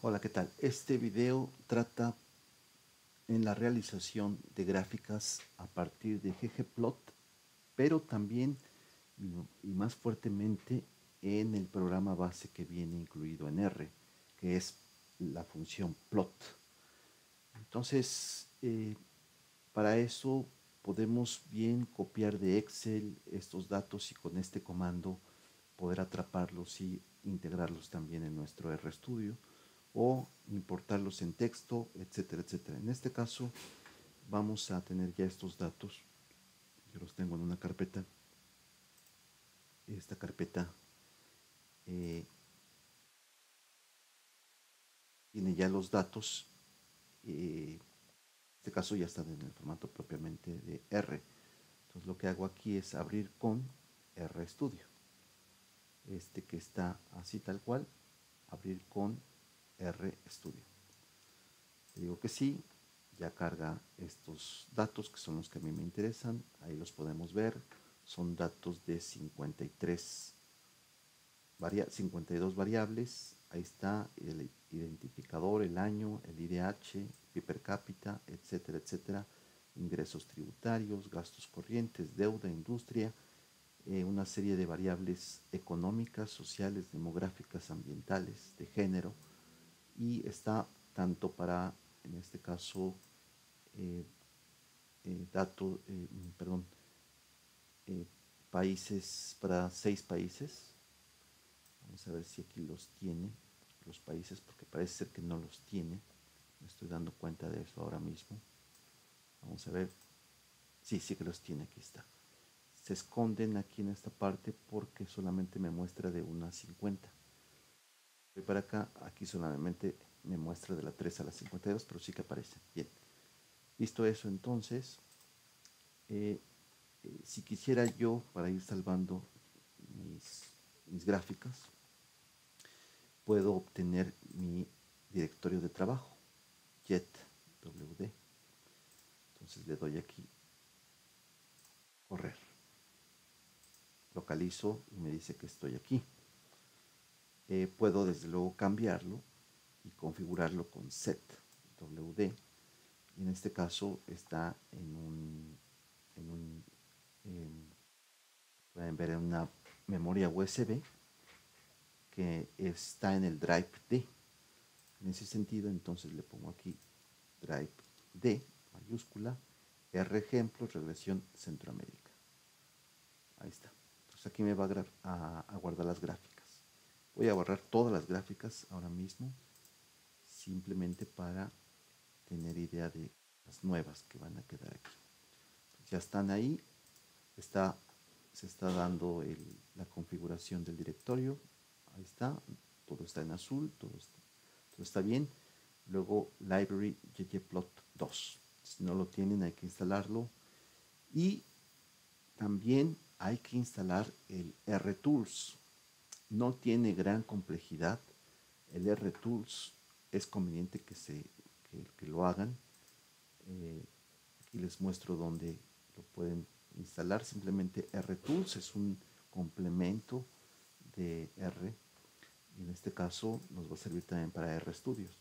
Hola, ¿qué tal? Este video trata en la realización de gráficas a partir de ggplot, pero también y más fuertemente en el programa base que viene incluido en R, que es la función plot. Entonces, para eso podemos bien copiar de Excel estos datos y con este comando poder atraparlos y integrarlos también en nuestro RStudio o importarlos en texto, etcétera, etcétera. En este caso vamos a tener ya estos datos. Yo los tengo en una carpeta. Esta carpeta eh, tiene ya los datos. En este caso ya están en el formato propiamente de R. Entonces lo que hago aquí es abrir con RStudio. Este que está así tal cual, abrir con RStudio. Le digo que sí, ya carga estos datos que son los que a mí me interesan. Ahí los podemos ver. Son datos de 52 variables. Ahí está el identificador, el año, el IDH, PIB per cápita, etcétera, etcétera. Ingresos tributarios, gastos corrientes, deuda, industria, una serie de variables económicas, sociales, demográficas, ambientales, de género, y está tanto para, en este caso, eh, datos, perdón, eh, países, para 6 países. Vamos a ver si aquí los tiene, los países, porque parece ser que no los tiene. Me estoy dando cuenta de eso ahora mismo. Vamos a ver. Sí, sí que los tiene, aquí está. Se esconden aquí en esta parte porque solamente me muestra de 1 a 50. Voy para acá, aquí solamente me muestra de la 3 a la 52, pero sí que aparece. Bien, visto eso entonces, eh, si quisiera yo, para ir salvando mis gráficas, puedo obtener mi directorio de trabajo, jetwd. Entonces le doy aquí, correr. Localizo y me dice que estoy aquí. Puedo desde luego cambiarlo y configurarlo con setwd. Y en este caso está pueden ver en una memoria USB que está en el drive D. En ese sentido, entonces le pongo aquí drive D, mayúscula, R ejemplo, regresión Centroamérica. Ahí está. Entonces aquí me va a guardar las gráficas. Voy a borrar todas las gráficas ahora mismo, simplemente para tener idea de las nuevas que van a quedar aquí. Entonces ya están ahí. Se está dando la configuración del directorio. Ahí está. Todo está en azul. Todo está bien. Luego library ggplot2. Si no lo tienen, hay que instalarlo. Y también hay que instalar el RTools. No tiene gran complejidad. El RTools es conveniente que lo hagan. Aquí les muestro dónde lo pueden instalar. Simplemente RTools es un complemento de R. Y en este caso nos va a servir también para RStudios.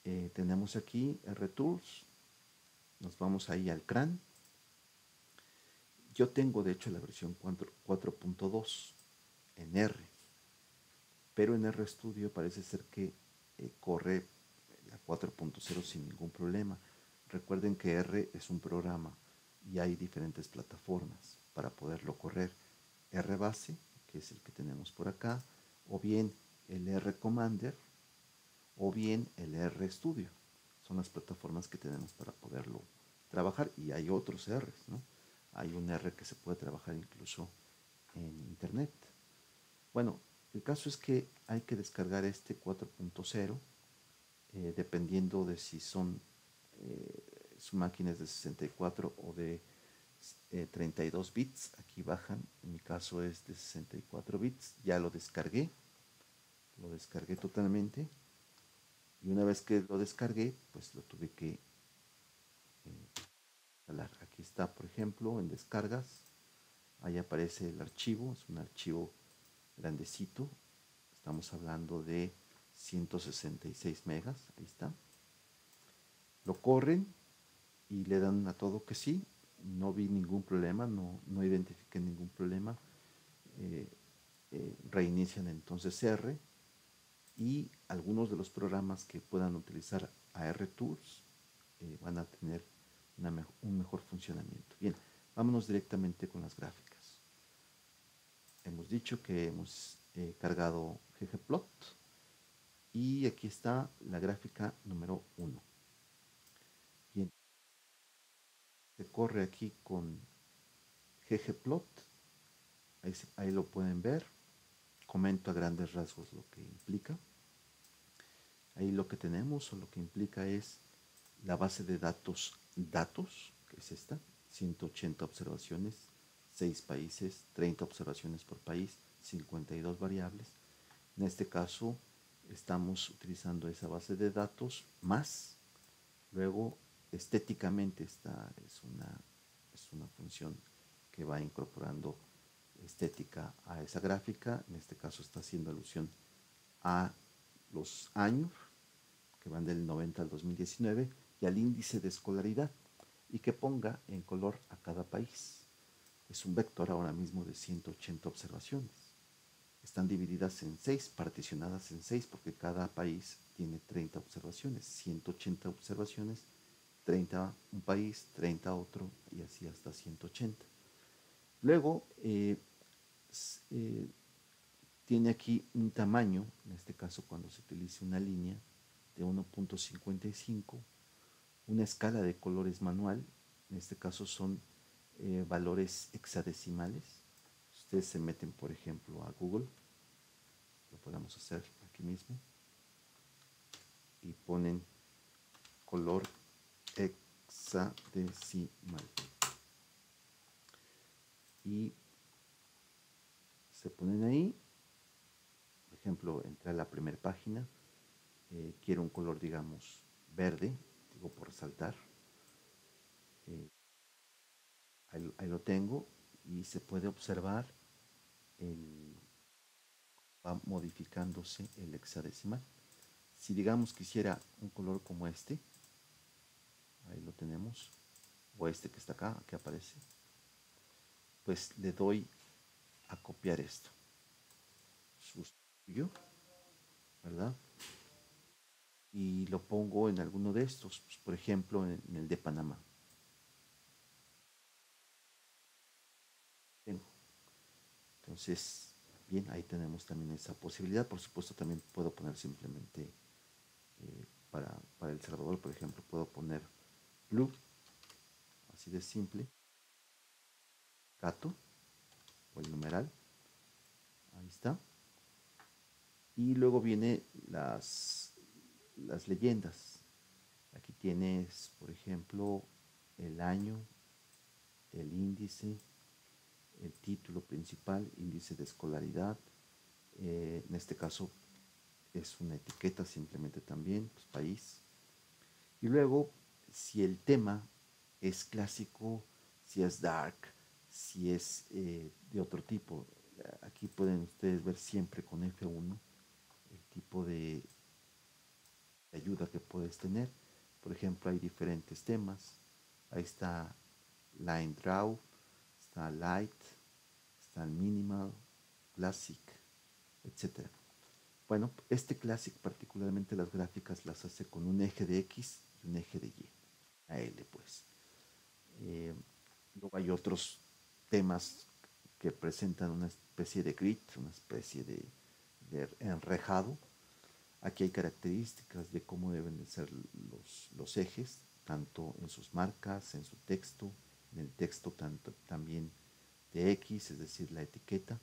Tenemos aquí RTools. Nos vamos ahí al CRAN. Yo tengo de hecho la versión 4.2 en R, pero en RStudio parece ser que corre la 4.0 sin ningún problema. Recuerden que R es un programa y hay diferentes plataformas para poderlo correr. R base, que es el que tenemos por acá, o bien el R Commander, o bien el RStudio. Son las plataformas que tenemos para poderlo trabajar, y hay otros Rs, ¿no? Hay un R que se puede trabajar incluso en internet. Bueno, el caso es que hay que descargar este 4.0, dependiendo de si su máquina es de 64 o de 32 bits. Aquí bajan, en mi caso es de 64 bits. Ya lo descargué totalmente, y una vez que lo descargué, pues lo tuve que instalar. Aquí está, por ejemplo, en descargas. Ahí aparece el archivo, es un archivo grandecito. Estamos hablando de 166 megas, ahí está. Lo corren y le dan a todo que sí. No vi ningún problema, no identifiqué ningún problema. Reinician entonces R y algunos de los programas que puedan utilizar ARTools van a tener un mejor funcionamiento. Bien, vámonos directamente con las gráficas. Hemos dicho que hemos cargado ggplot y aquí está la gráfica número 1. Bien, se corre aquí con ggplot, ahí lo pueden ver. Comento a grandes rasgos lo que implica. Ahí lo que tenemos o lo que implica es la base de datos, que es esta, 180 observaciones, 6 países, 30 observaciones por país, 52 variables. En este caso estamos utilizando esa base de datos más, luego estéticamente esta es una función que va incorporando estética a esa gráfica. En este caso está haciendo alusión a los años que van del 90 al 2019 y al índice de escolaridad y que ponga en color a cada país. Es un vector ahora mismo de 180 observaciones. Están divididas en 6, particionadas en 6 porque cada país tiene 30 observaciones, 180 observaciones, 30 un país, 30 otro y así hasta 180. Luego tiene aquí un tamaño, en este caso cuando se utilice una línea de 1.55, una escala de colores manual, en este caso son valores hexadecimales. Ustedes se meten, por ejemplo, a Google, lo podemos hacer aquí mismo, y ponen color hexadecimal. Y se ponen ahí, por ejemplo, entré a la primera página, quiero un color, digamos, verde, digo por resaltar, ahí lo tengo y se puede observar va modificándose el hexadecimal. Si digamos quisiera un color como este, ahí lo tenemos, o este que está acá, que aparece, pues le doy a copiar esto, sustituyo, ¿verdad? Y lo pongo en alguno de estos, pues, por ejemplo en el de Panamá. Entonces, bien, ahí tenemos también esa posibilidad. Por supuesto, también puedo poner simplemente para El Salvador, por ejemplo, puedo poner blue, así de simple, gato, o el numeral, ahí está. Y luego viene las leyendas. Aquí tienes, por ejemplo, el año, el índice, el título principal, índice de escolaridad. En este caso es una etiqueta simplemente también, pues, país. Y luego, si el tema es clásico, si es dark, si es de otro tipo, aquí pueden ustedes ver siempre con F1 el tipo de ayuda que puedes tener. Por ejemplo, hay diferentes temas. Ahí está Line Draw, está Light, está Minimal, Classic, etc. Bueno, este Classic particularmente las gráficas las hace con un eje de X y un eje de Y. A L, pues. Luego hay otros temas que presentan una especie de grid, una especie de enrejado. Aquí hay características de cómo deben de ser los ejes, tanto en sus marcas, en su texto, en el texto tanto, también de X, es decir, la etiqueta,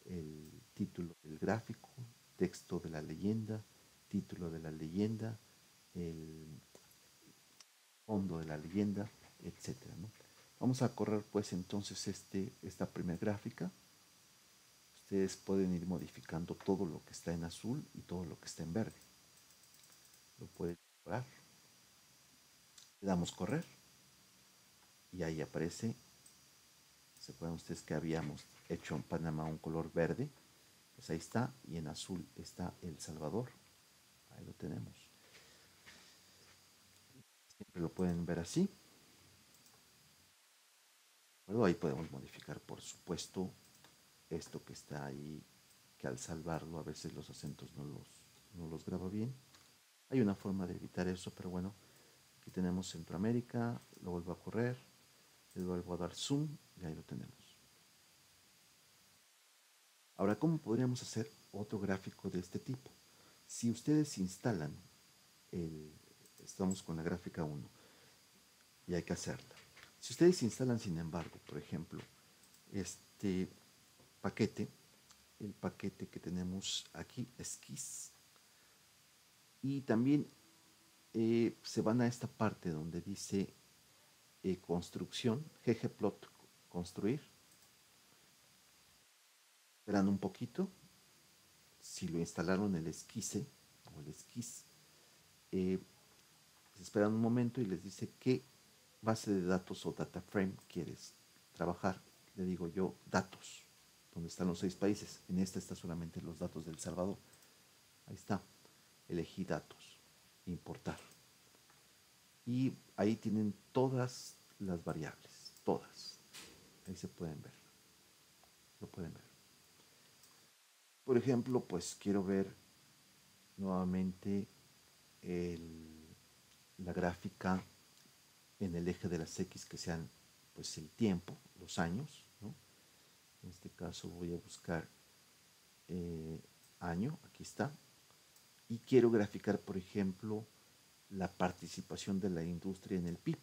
el título del gráfico, texto de la leyenda, título de la leyenda, el fondo de la leyenda, etcétera, ¿no? Vamos a correr pues entonces esta primera gráfica. Ustedes pueden ir modificando todo lo que está en azul y todo lo que está en verde. Lo pueden mejorar. Le damos correr y ahí aparece. Se acuerdan ustedes que habíamos hecho en Panamá un color verde, pues ahí está, y en azul está El Salvador. Ahí lo tenemos. Siempre lo pueden ver así. Bueno, ahí podemos modificar, por supuesto, esto que está ahí, que al salvarlo a veces los acentos no los graba bien. Hay una forma de evitar eso, pero bueno, aquí tenemos Centroamérica, lo vuelvo a correr, le vuelvo a dar zoom y ahí lo tenemos. Ahora, ¿cómo podríamos hacer otro gráfico de este tipo? Si ustedes instalan estamos con la gráfica 1 y hay que hacerla. Si ustedes instalan, sin embargo, por ejemplo, este paquete, el paquete que tenemos aquí, Esquís, y también se van a esta parte donde dice construcción, ggplot construir, esperan un poquito, si lo instalaron el esquisse o el esquís, eh, esperan un momento y les dice qué base de datos o data frame quieres trabajar. Le digo yo datos, donde están los 6 países. En esta está solamente los datos del Salvador. Ahí está. Elegí datos, importar. Y ahí tienen todas las variables, todas. Ahí se pueden ver. Lo pueden ver. Por ejemplo, pues quiero ver nuevamente la gráfica en el eje de las X que sean pues el tiempo, los años, ¿no? En este caso voy a buscar año, aquí está, y quiero graficar, por ejemplo, la participación de la industria en el PIB.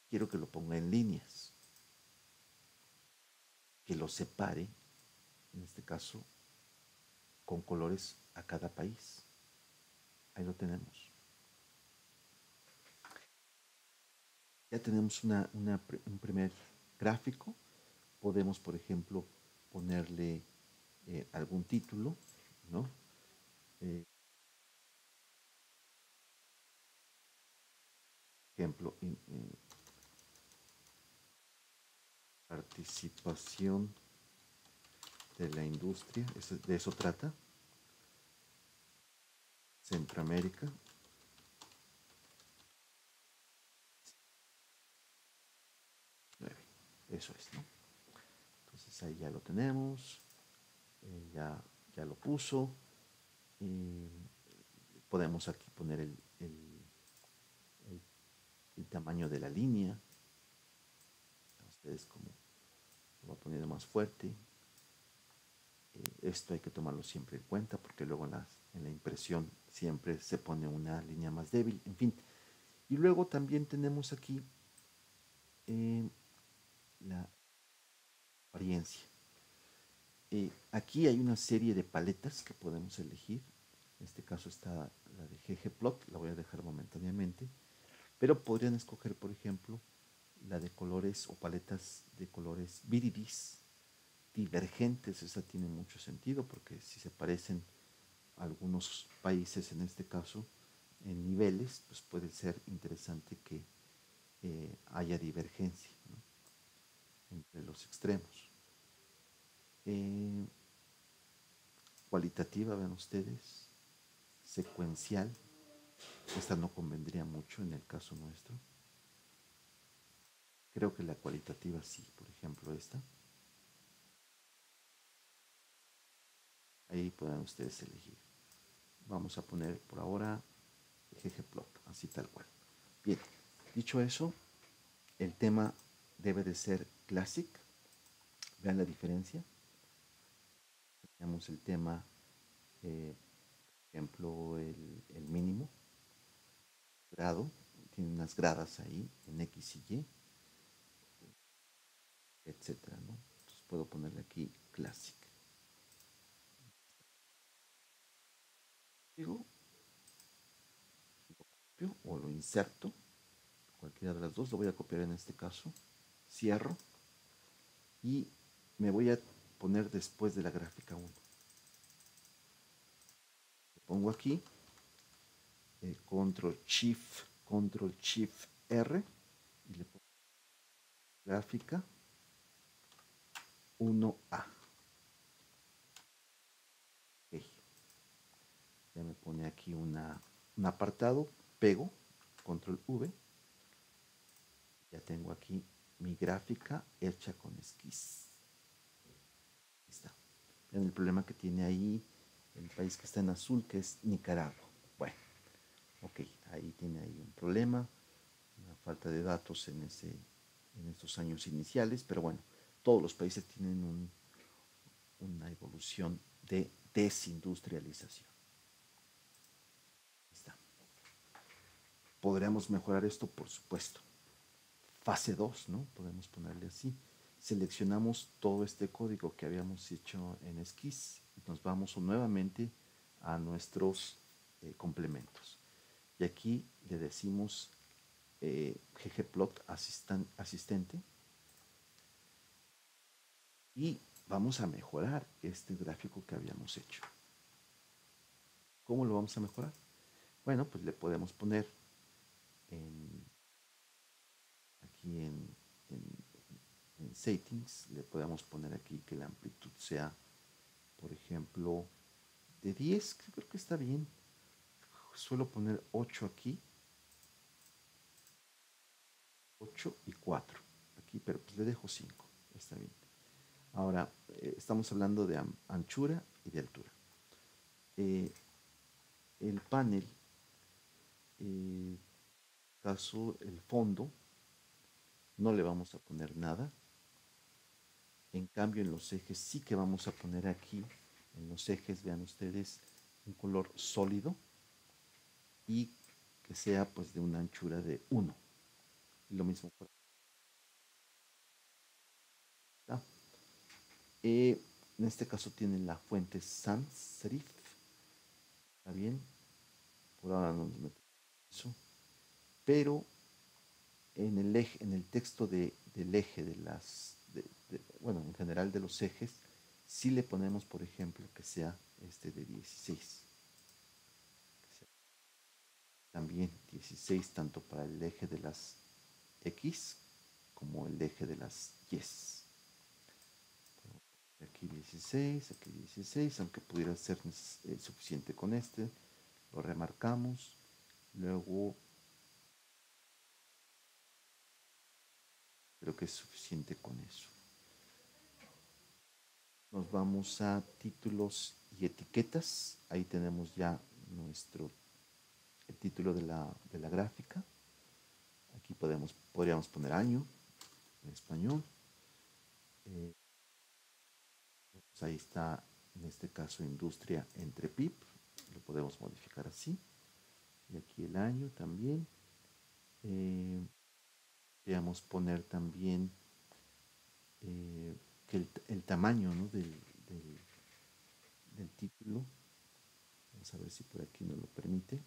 Quiero que lo ponga en líneas, que lo separe, en este caso, con colores a cada país. Ahí lo tenemos. Ya tenemos un primer gráfico. Podemos, por ejemplo, ponerle algún título, ¿no? Ejemplo, participación de la industria, de eso trata, Centroamérica. Eso es, ¿no? Entonces ahí ya lo tenemos, ya lo puso. Y podemos aquí poner el tamaño de la línea. Ustedes como lo va poniendo más fuerte. Esto hay que tomarlo siempre en cuenta porque luego en la impresión siempre se pone una línea más débil, en fin. Y luego también tenemos aquí la apariencia. Aquí hay una serie de paletas que podemos elegir. En este caso está la de ggplot, la voy a dejar momentáneamente. Pero podrían escoger, por ejemplo, la de colores o paletas de colores viridis, divergentes. Esa tiene mucho sentido porque si se parecen a algunos países, en este caso, en niveles, pues puede ser interesante que haya divergencia, ¿no?, entre los extremos. Eh, Cualitativa, vean ustedes, secuencial, esta no convendría mucho en el caso nuestro. Creo que la cualitativa sí, por ejemplo esta. Ahí pueden ustedes elegir. Vamos a poner por ahora ggplot, así tal cual. Bien, dicho eso, el tema debe de ser classic. Vean la diferencia. Tenemos el tema, por ejemplo, el mínimo grado. Tiene unas gradas ahí en X y Y, etcétera, ¿no? Entonces puedo ponerle aquí classic. Digo, lo copio o lo inserto, cualquiera de las dos. Lo voy a copiar en este caso. Cierro y me voy a poner después de la gráfica 1. Lo pongo aquí, control shift R y le pongo gráfica 1A. Okay. Ya me pone aquí un apartado, pego, control V. Ya tengo aquí mi gráfica hecha con esquís. Ahí está. Vean el problema que tiene ahí el país que está en azul, que es Nicaragua. Bueno, ok, ahí tiene ahí un problema, una falta de datos en estos años iniciales, pero bueno, todos los países tienen una evolución de desindustrialización. Ahí está. ¿Podríamos mejorar esto? Por supuesto. Fase 2, ¿no? Podemos ponerle así. Seleccionamos todo este código que habíamos hecho en Esquís y nos vamos nuevamente a nuestros complementos. Y aquí le decimos ggplot asistente y vamos a mejorar este gráfico que habíamos hecho. ¿Cómo lo vamos a mejorar? Bueno, pues le podemos poner aquí en settings, le podemos poner aquí que la amplitud sea, por ejemplo, de 10, creo que está bien. Suelo poner 8 aquí, 8 y 4 aquí, pero pues le dejo 5, está bien. Ahora, estamos hablando de anchura y de altura. El panel, caso el fondo, no le vamos a poner nada. En cambio, en los ejes sí que vamos a poner aquí, en los ejes, vean ustedes, un color sólido y que sea pues de una anchura de 1. Y lo mismo por acá. En este caso tienen la fuente sans serif. ¿Está bien? Por ahora no nos metemos en eso. Pero en el texto del eje bueno, en general de los ejes, sí le ponemos, por ejemplo, que sea este de 16. También 16 tanto para el eje de las X como el eje de las Y. Aquí 16, aunque pudiera ser suficiente con este. Lo remarcamos. Luego, creo que es suficiente con eso. Nos vamos a títulos y etiquetas. Ahí tenemos ya el título de la gráfica. Aquí podríamos poner año en español. Pues ahí está, en este caso, industria entre PIB. Lo podemos modificar así. Y aquí el año también. Podríamos poner también que el tamaño, ¿no? del título. Vamos a ver si por aquí nos lo permite.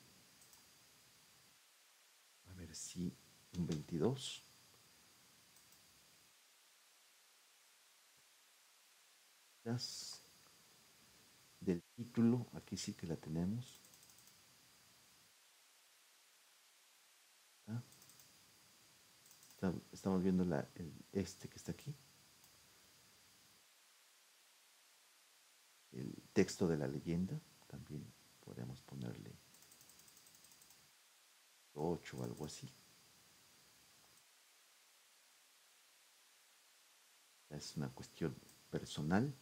A ver si un 22. Del título, aquí sí que la tenemos. ¿Ah? Estamos viendo este que está aquí. El texto de la leyenda, también podríamos ponerle 8 o algo así. Es una cuestión personal.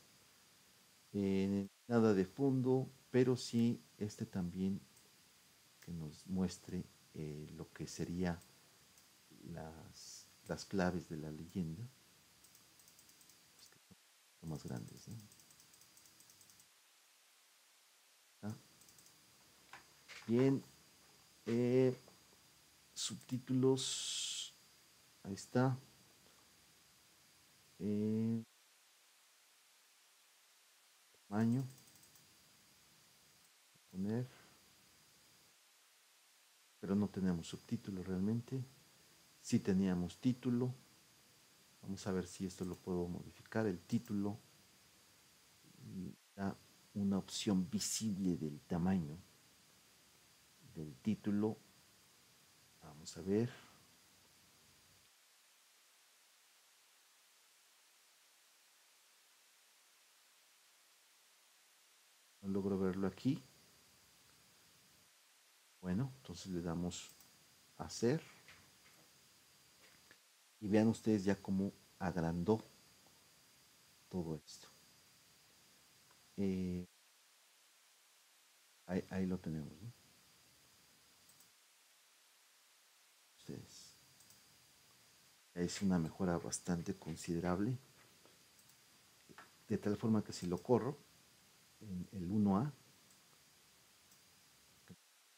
Nada de fondo, pero sí este también que nos muestre lo que sería las claves de la leyenda. Pues que son más grandes, ¿no? ¿Ah? Bien. Subtítulos. Ahí está. Tamaño. Poner. Pero no tenemos subtítulo realmente. Sí teníamos título. Vamos a ver si esto lo puedo modificar. El título da una opción visible del tamaño del título. Vamos a ver. No logro verlo aquí. Bueno, entonces le damos a hacer y vean ustedes ya cómo agrandó todo esto. Ahí lo tenemos, ¿no? Ustedes. Es una mejora bastante considerable, de tal forma que si lo corro en el 1A,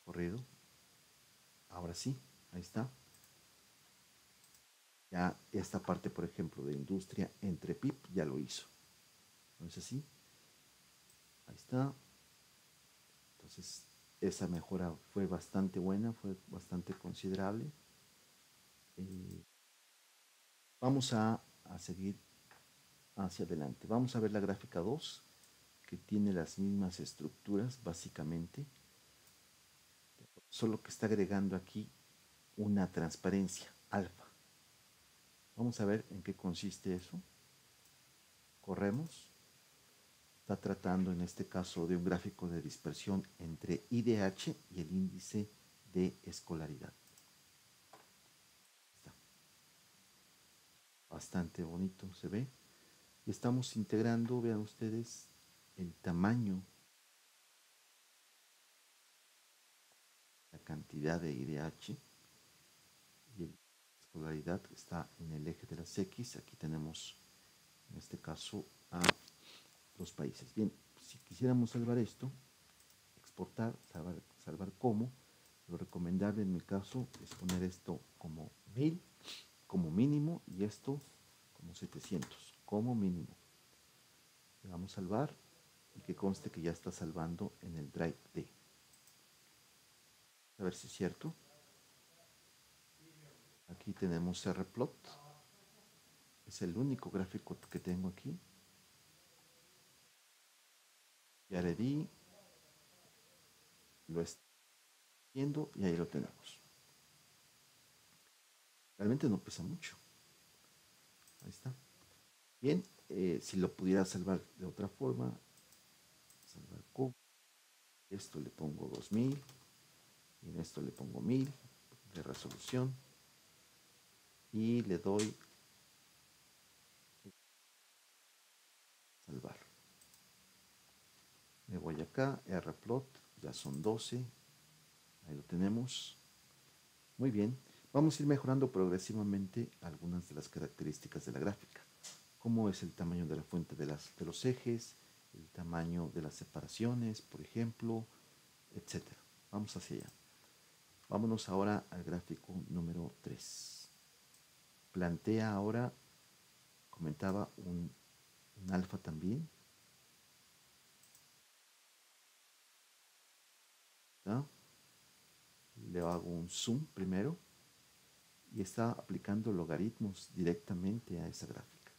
corrido, ahora sí, ahí está. Ya esta parte, por ejemplo, de industria entre PIB ya lo hizo. ¿No es así? Ahí está. Entonces, esa mejora fue bastante buena, fue bastante considerable. Eh, vamos a seguir hacia adelante. Vamos a ver la gráfica 2, que tiene las mismas estructuras, básicamente, solo que está agregando aquí una transparencia alfa. Vamos a ver en qué consiste eso. Corremos. Está tratando en este caso de un gráfico de dispersión entre IDH y el índice de escolaridad. Está bastante bonito, se ve. Y estamos integrando, vean ustedes, el tamaño, la cantidad de IDH y la escolaridad está en el eje de las X. Aquí tenemos, en este caso, a los países. Bien, si quisiéramos salvar esto, exportar, salvar como, lo recomendable en mi caso es poner esto como 1000 como mínimo y esto como 700 como mínimo. Le damos a salvar y que conste que ya está salvando en el Drive D. A ver si es cierto. Aquí tenemos rplot. Es el único gráfico que tengo aquí. Ya le di. Lo estoy viendo y ahí lo tenemos. Realmente no pesa mucho. Ahí está. Bien, si lo pudiera salvar de otra forma, salvar como. Esto le pongo 2000 y en esto le pongo 1000 de resolución y le doy salvar. Me voy acá, rplot, ya son 12, ahí lo tenemos. Muy bien, vamos a ir mejorando progresivamente algunas de las características de la gráfica, como es el tamaño de la fuente de los ejes, el tamaño de las separaciones, por ejemplo, etc. Vamos hacia allá. Vámonos ahora al gráfico número 3. Plantea ahora, comentaba, un alfa también. ¿No? Le hago un zoom primero y está aplicando logaritmos directamente a esa gráfica.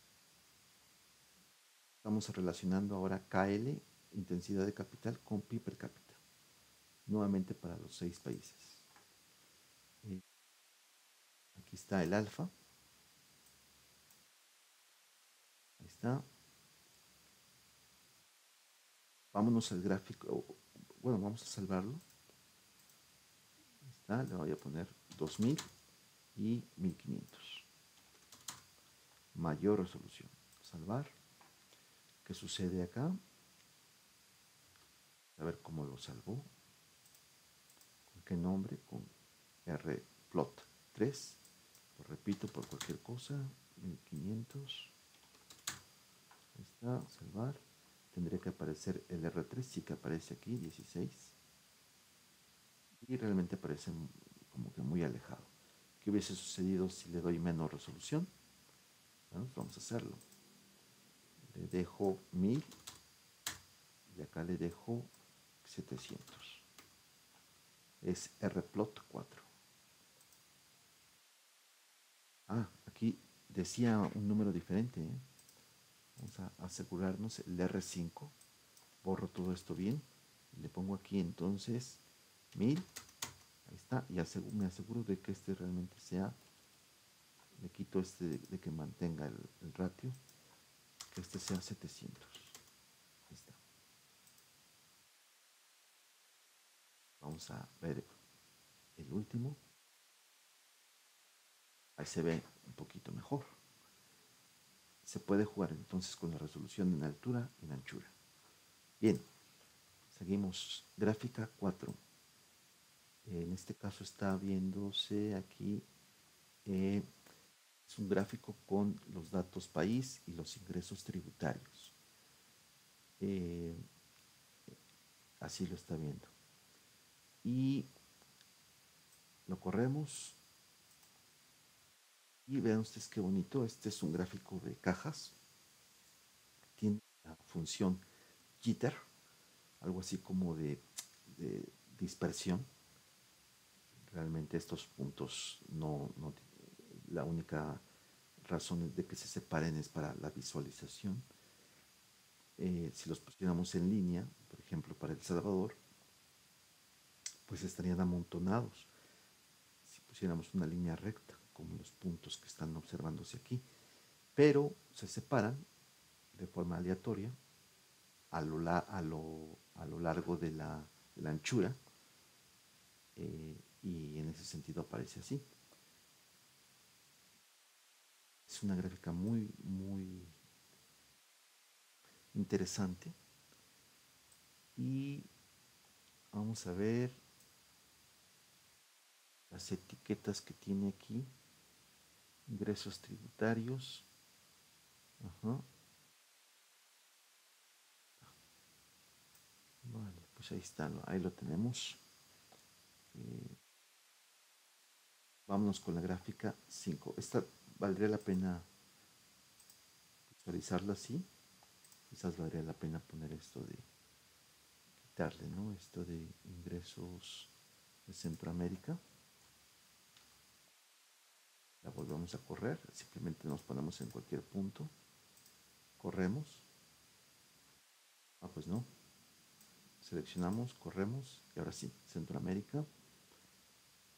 Estamos relacionando ahora KL, intensidad de capital, con PIB per cápita, nuevamente para los 6 países. Aquí está el alfa. Ahí está. Vámonos al gráfico. Bueno, vamos a salvarlo. Ahí está. Le voy a poner 2000 y 1500. Mayor resolución. Salvar. ¿Qué sucede acá? A ver cómo lo salvó. ¿Con qué nombre? Con rplot 3. Lo repito por cualquier cosa. 1500. Ahí está, salvar. Tendría que aparecer el R3, sí que aparece aquí, 16. Y realmente aparece como que muy alejado. ¿Qué hubiese sucedido si le doy menos resolución? Bueno, vamos a hacerlo. Le dejo 1000 y acá le dejo 700. Es rplot 4. Ah, aquí decía un número diferente, ¿eh? Vamos a asegurarnos el R5. Borro todo esto bien. Le pongo aquí entonces 1000. Ahí está. Y me aseguro de que este realmente sea. Le quito este de que mantenga el ratio. Que este sea 700. Ahí está. Vamos a ver. el último. Ahí se ve un poquito mejor. Se puede jugar entonces con la resolución en altura y en anchura. Bien, seguimos. Gráfica 4. En este caso está viéndose aquí, es un gráfico con los datos país y los ingresos tributarios. Eh, Así lo está viendo. Y lo corremos. Y vean ustedes qué bonito. Este es un gráfico de cajas. Tiene la función jitter, algo así como de dispersión. Realmente estos puntos no, la única razón de que se separen es para la visualización. Si los pusiéramos en línea, por ejemplo para El Salvador, pues estarían amontonados. Si pusiéramos una línea recta, como los puntos que están observándose aquí, pero se separan de forma aleatoria a lo largo de la anchura, y en ese sentido aparece así. Es una gráfica muy interesante. Y vamos a ver las etiquetas que tiene aquí. Ingresos tributarios. Ajá. Vale, pues ahí está, ahí lo tenemos. Eh, Vámonos con la gráfica 5. Esta valdría la pena visualizarla así. Quizás valdría la pena poner esto de quitarle, ¿no? Esto de ingresos de Centroamérica. La volvemos a correr. Simplemente nos ponemos en cualquier punto. Corremos. Ah, pues no. Seleccionamos, corremos. Y ahora sí, Centroamérica.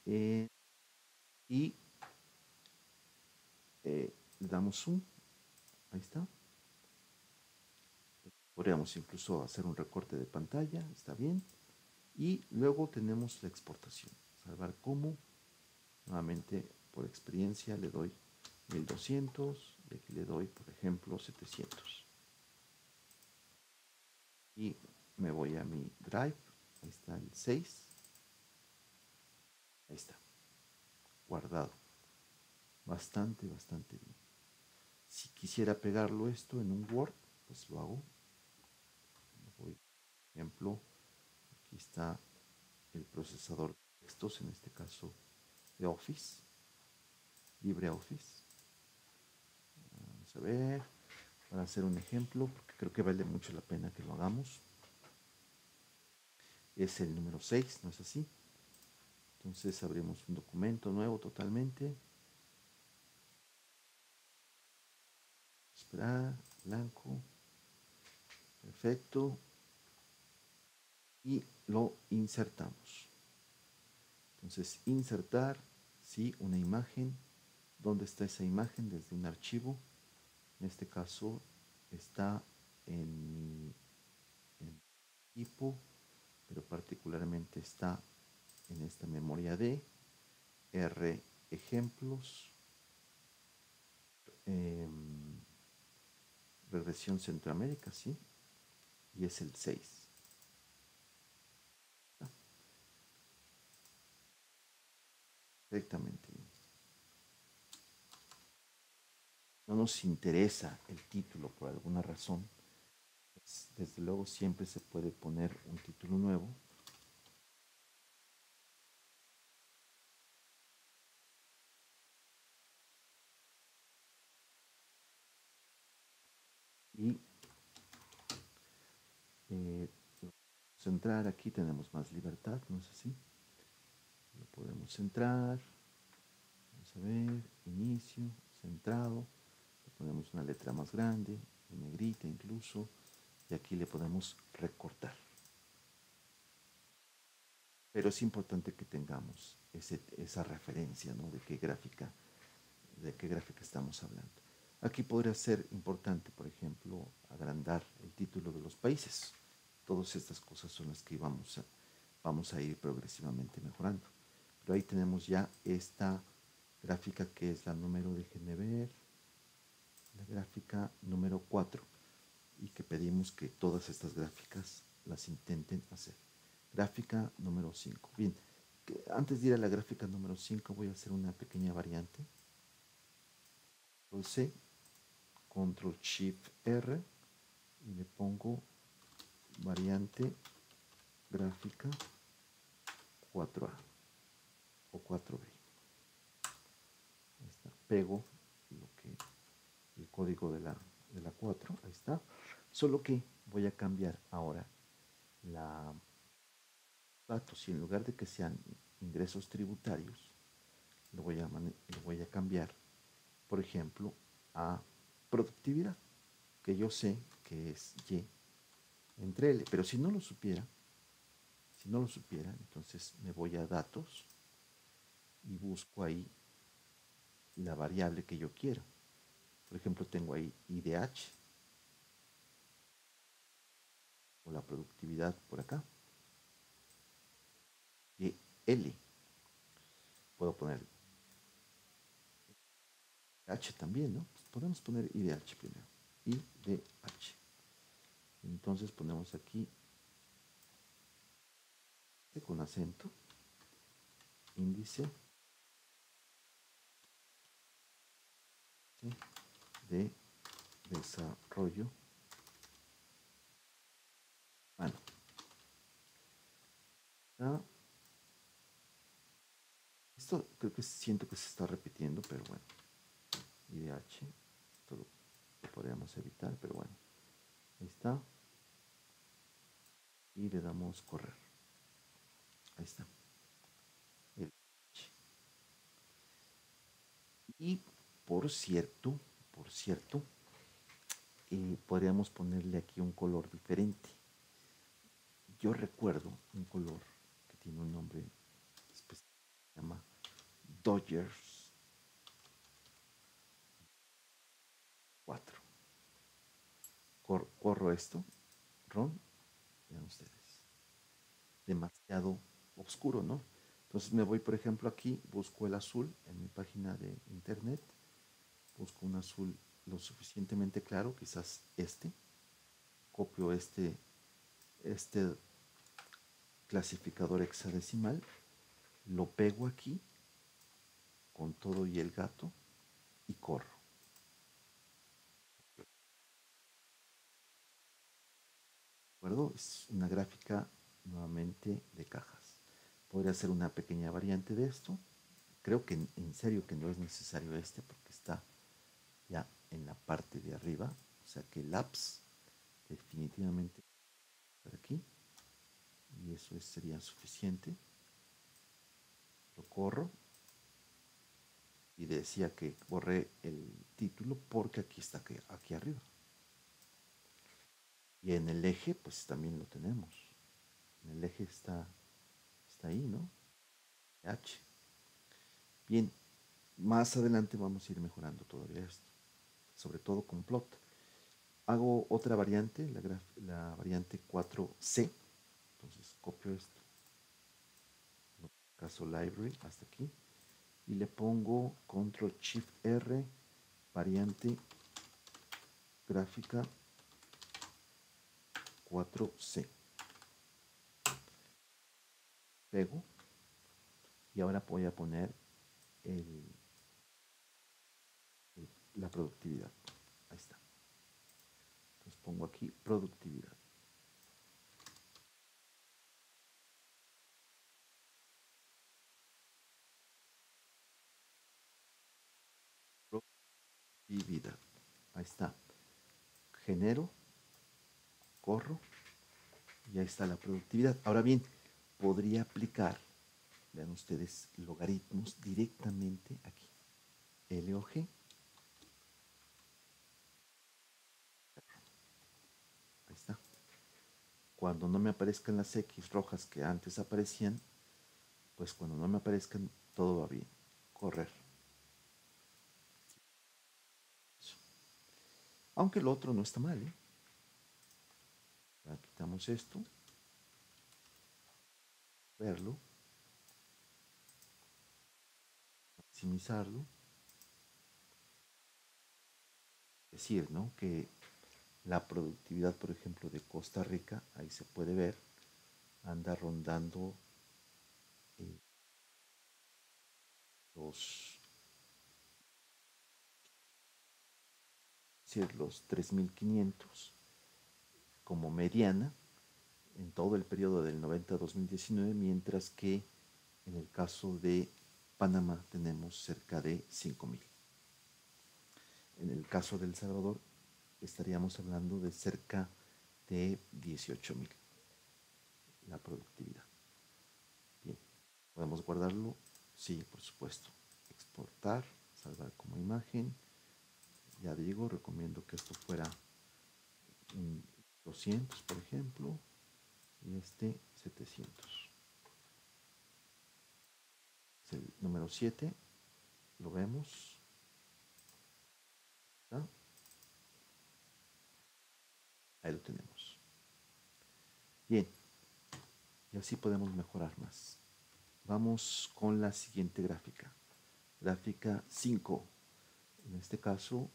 Y le damos zoom. Ahí está. Podríamos incluso hacer un recorte de pantalla. Está bien. Y luego tenemos la exportación. Salvar como. Nuevamente, por experiencia, le doy 1200 y aquí le doy, por ejemplo, 700. Y me voy a mi Drive. Ahí está el 6. Ahí está. Guardado. Bastante bien. Si quisiera pegarlo esto en un Word, pues lo hago. Voy, por ejemplo, aquí está el procesador de textos, en este caso de Office, LibreOffice. Vamos a ver, para hacer un ejemplo, porque creo que vale mucho la pena que lo hagamos. Es el número 6, ¿no es así? Entonces abrimos un documento nuevo totalmente. Esperar, blanco. Perfecto. Y lo insertamos. Entonces, insertar, sí, una imagen. ¿Dónde está esa imagen? Desde un archivo. En este caso está en mi equipo, pero particularmente está en esta memoria D, R ejemplos, regresión Centroamérica, sí, y es el 6. Directamente. No nos interesa el título por alguna razón. Pues, desde luego siempre se puede poner un título nuevo. Y centrar aquí tenemos más libertad, ¿no es así? Lo podemos centrar. Vamos a ver, inicio, centrado. Le ponemos una letra más grande, en negrita incluso. Y aquí le podemos recortar. Pero es importante que tengamos esa referencia, ¿no? De qué gráfica estamos hablando. Aquí podría ser importante, por ejemplo, agrandar el título de los países. Todas estas cosas son las que vamos a ir progresivamente mejorando. Pero ahí tenemos ya esta gráfica que es la número, déjenme ver, la gráfica número 4 y que pedimos que todas estas gráficas las intenten hacer. Gráfica número 5. Bien, antes de ir a la gráfica número 5 voy a hacer una pequeña variante. Control C, Control Shift R y le pongo variante gráfica 4A o 4B. Ahí está. Pego el código de la 4, ahí está. Solo que voy a cambiar ahora la datos y en lugar de que sean ingresos tributarios, lo voy a cambiar, por ejemplo, a productividad, que yo sé que es Y entre L, pero si no lo supiera, entonces me voy a datos y busco ahí la variable que yo quiero. Por ejemplo, tengo ahí IDH o la productividad por acá. Y L. Puedo poner H también, ¿no? Pues podemos poner IDH primero. IDH. Entonces ponemos aquí con acento, índice de desarrollo humano. Ah, esto creo que siento que se está repitiendo, pero bueno. IDH, esto lo podríamos evitar, pero bueno. Ahí está. Y le damos correr. Ahí está. Y por cierto, podríamos ponerle aquí un color diferente. Yo recuerdo un color que tiene un nombre especial, se llama Dodgers 4. Corro esto, Ron, vean ustedes, demasiado oscuro, ¿no? Entonces me voy, por ejemplo, aquí, busco el azul en mi página de internet, busco un azul lo suficientemente claro, quizás copio este clasificador hexadecimal, lo pego aquí con todo y el gato y corro. ¿De acuerdo? Es una gráfica nuevamente de cajas. Podría hacer una pequeña variante de esto. Creo que en serio que no es necesario porque está ya en la parte de arriba. O sea que el apps definitivamente por aquí. Y eso sería suficiente. Lo corro. Y decía que borré el título porque aquí está aquí arriba. Y en el eje, pues también lo tenemos. En el eje está ahí, ¿no? H. Bien, más adelante vamos a ir mejorando todavía esto, sobre todo con plot. Hago otra variante, la variante 4C. Entonces copio esto, caso library hasta aquí, y le pongo control shift R, variante gráfica 4C. Pego y ahora voy a poner la productividad. Ahí está. Entonces pongo aquí productividad. Productividad. Ahí está. Genero, corro y ahí está la productividad. Ahora bien, podría aplicar, vean ustedes, logaritmos directamente aquí. LOG. Ahí está. Cuando no me aparezcan las X rojas que antes aparecían, pues cuando no me aparezcan, todo va bien. Correr. Eso. Aunque el otro no está mal, ¿eh? Ya quitamos esto. Verlo. maximizarlo. Es decir, ¿no? Que la productividad, por ejemplo, de Costa Rica, ahí se puede ver, anda rondando eh, los, los 3.500 como mediana en todo el periodo del 90 a 2019, mientras que en el caso de Panamá tenemos cerca de 5.000. En el caso de El Salvador estaríamos hablando de cerca de 18.000 la productividad. Bien, podemos guardarlo, sí, por supuesto. Exportar, salvar como imagen. Ya digo, recomiendo que esto fuera un 200, por ejemplo, y este 700. Es el número 7, lo vemos. ¿Ah? Ahí lo tenemos. Bien, y así podemos mejorar más. Vamos con la siguiente gráfica. Gráfica 5. En este caso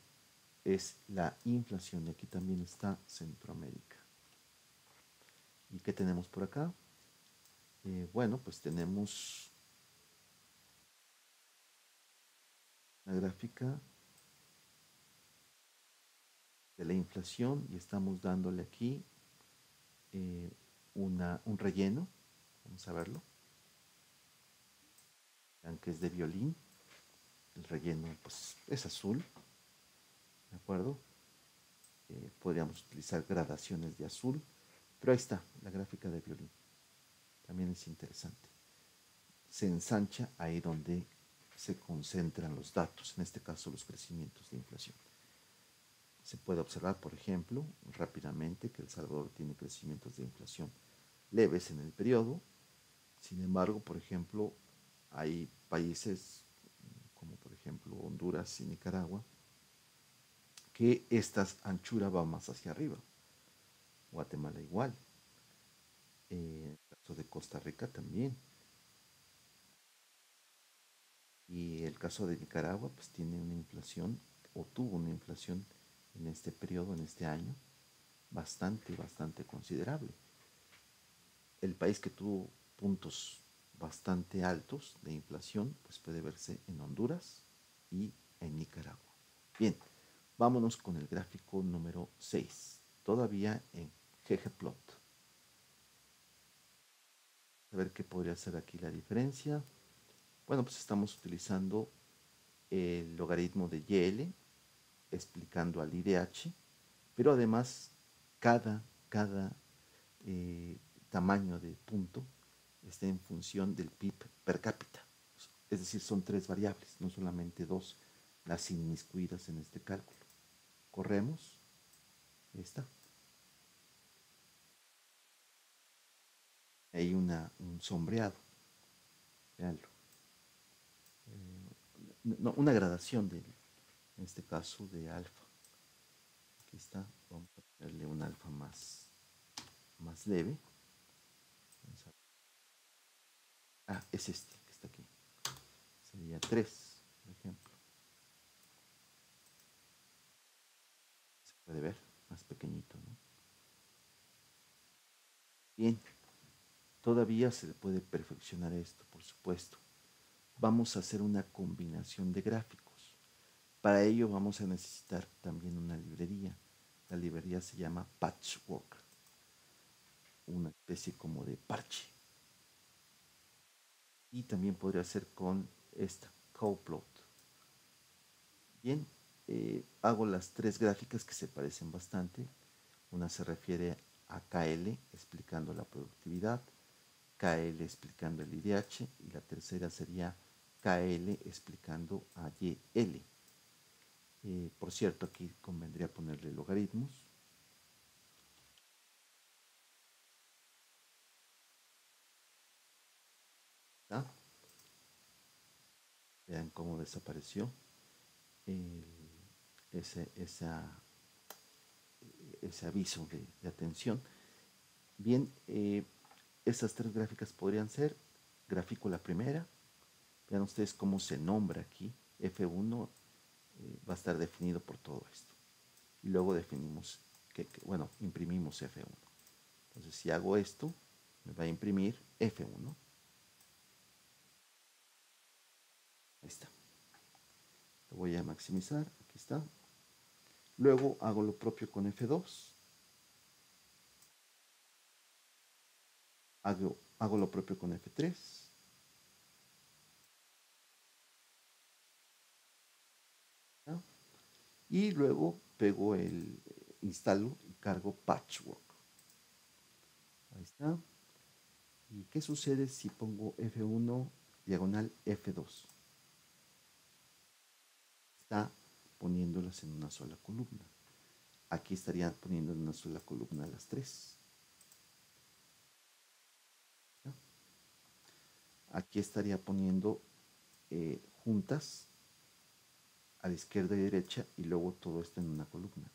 es la inflación. Y aquí también está Centroamérica. ¿Y qué tenemos por acá? Bueno, pues tenemos la gráfica de la inflación y estamos dándole aquí un relleno. Vamos a verlo. Vean que es de violín. El relleno pues es azul. ¿De acuerdo? Podríamos utilizar gradaciones de azul. Pero ahí está, la gráfica de violín. También es interesante. Se ensancha ahí donde se concentran los datos, en este caso los crecimientos de inflación. Se puede observar, por ejemplo, rápidamente que El Salvador tiene crecimientos de inflación leves en el periodo. Sin embargo, por ejemplo, hay países como por ejemplo Honduras y Nicaragua que esta anchura va más hacia arriba. Guatemala igual. En el caso de Costa Rica también. Y el caso de Nicaragua pues tiene una inflación o tuvo una inflación en este periodo, en este año, bastante considerable. El país que tuvo puntos bastante altos de inflación pues puede verse en Honduras y en Nicaragua. Bien, vámonos con el gráfico número 6, todavía en ggplot. A ver qué podría ser aquí la diferencia. Bueno, pues estamos utilizando el logaritmo de YL explicando al IDH, pero además cada tamaño de punto está en función del PIB per cápita. Es decir, son tres variables, no solamente dos las inmiscuidas en este cálculo. Corremos. Ahí está. Hay un sombreado. Veanlo. No, una gradación en este caso de alfa. Aquí está. Vamos a ponerle un alfa más leve. Es este que está aquí. Sería 3, por ejemplo. Se puede ver más pequeñito, ¿no? Bien, todavía se puede perfeccionar esto, por supuesto. Vamos a hacer una combinación de gráficos. Para ello vamos a necesitar también una librería. La librería se llama Patchwork, una especie como de parche. Y también podría ser con esta, Cowplot. Bien, hago las tres gráficas que se parecen bastante. Una se refiere a KL explicando la productividad, KL explicando el IDH y la tercera sería KL explicando a YL. Por cierto, aquí convendría ponerle logaritmos. ¿Ah? Vean cómo desapareció ese, ese aviso de atención. Bien, estas tres gráficas podrían ser, gráfico la primera, Vean ustedes cómo se nombra aquí. F1 va a estar definido por todo esto. Y luego definimos, bueno, imprimimos F1. Entonces, si hago esto, me va a imprimir F1. Ahí está. Lo voy a maximizar. Aquí está. Luego hago lo propio con F2. Hago lo propio con F3. ¿Ya? Y luego pego instalo y cargo Patchwork. Ahí está. ¿Y qué sucede si pongo F1 diagonal F2? Está poniéndolas en una sola columna. Aquí estaría poniendo en una sola columna las tres. ¿Ya? Aquí estaría poniendo juntas a la izquierda y derecha y luego todo esto en una columna.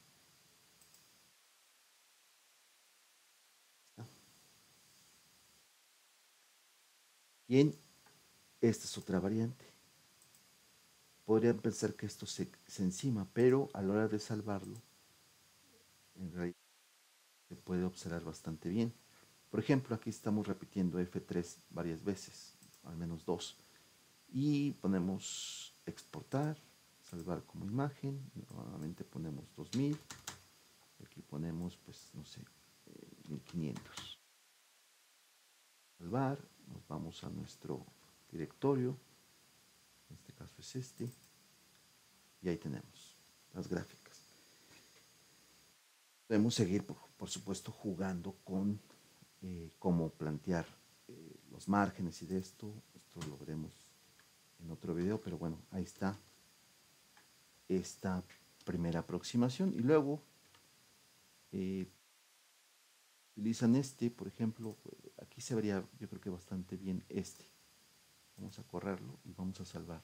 ¿Ya? Bien, esta es otra variante. Podrían pensar que esto se encima, pero a la hora de salvarlo, en realidad se puede observar bastante bien. Por ejemplo, aquí estamos repitiendo F3 varias veces, al menos dos. Y ponemos exportar, salvar como imagen, nuevamente ponemos 2000, aquí ponemos, pues, no sé, 1500. Salvar, nos vamos a nuestro directorio, en este caso es este, y ahí tenemos las gráficas. Podemos seguir, por supuesto, jugando con cómo plantear los márgenes y de esto lo veremos en otro video, pero bueno, ahí está esta primera aproximación y luego eh, utilizan este, por ejemplo, aquí se vería yo creo que bastante bien este. Vamos a correrlo y vamos a salvar.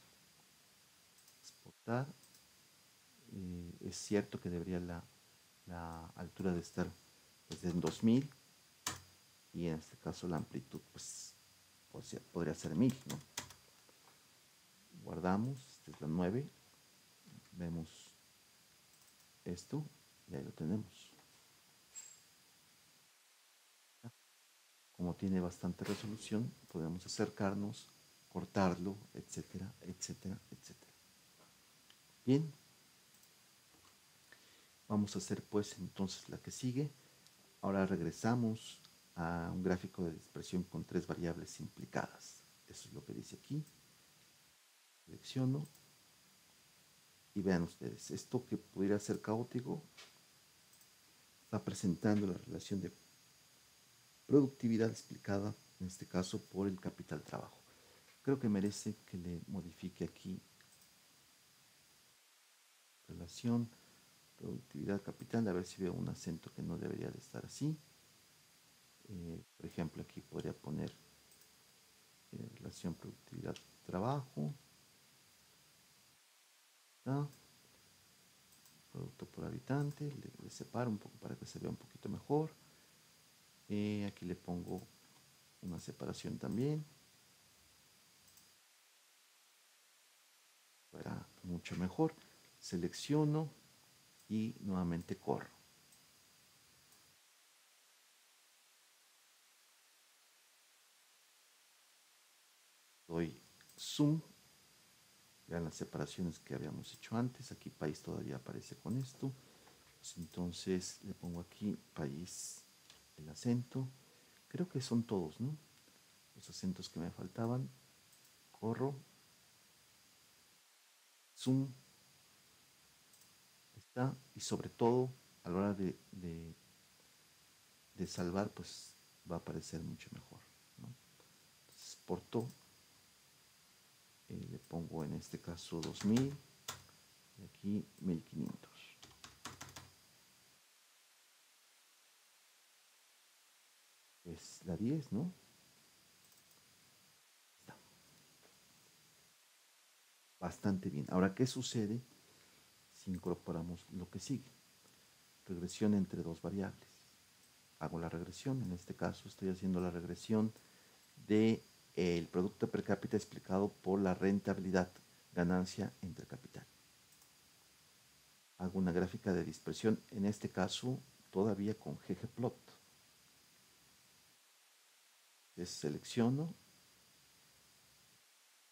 Exportar. Es cierto que debería la altura de estar pues, en 2000 y en este caso la amplitud pues podría ser 1000, ¿no? Guardamos, esta es la 9, vemos esto y ahí lo tenemos. Como tiene bastante resolución, podemos acercarnos, cortarlo, etcétera, etcétera, etcétera. Bien, vamos a hacer pues entonces la que sigue. Ahora regresamos a un gráfico de expresión con tres variables implicadas. Eso es lo que dice aquí. Selecciono y vean ustedes, esto que pudiera ser caótico está presentando la relación de productividad explicada, en este caso por el capital trabajo. Creo que merece que le modifique aquí relación productividad capital, a ver si veo un acento que no debería de estar así. Por ejemplo, aquí podría poner relación productividad trabajo. ¿No? Producto por habitante, le separo un poco para que se vea un poquito mejor. Aquí le pongo una separación también. Para mucho mejor. Selecciono y nuevamente corro. Doy zoom. Vean las separaciones que habíamos hecho antes. Aquí país todavía aparece con esto. Pues entonces le pongo aquí país, el acento. Creo que son todos, ¿no? Los acentos que me faltaban. Corro. Zoom. Está. Y sobre todo, a la hora de salvar, pues va a aparecer mucho mejor, ¿no? Entonces, exporto. Le pongo en este caso 2000 y aquí 1500. Es la 10, ¿no? Está bastante bien. Ahora, ¿qué sucede si incorporamos lo que sigue? Regresión entre dos variables. Hago la regresión, en este caso estoy haciendo la regresión de el producto per cápita explicado por la rentabilidad, ganancia entre capital. Hago una gráfica de dispersión, en este caso todavía con ggplot. Selecciono,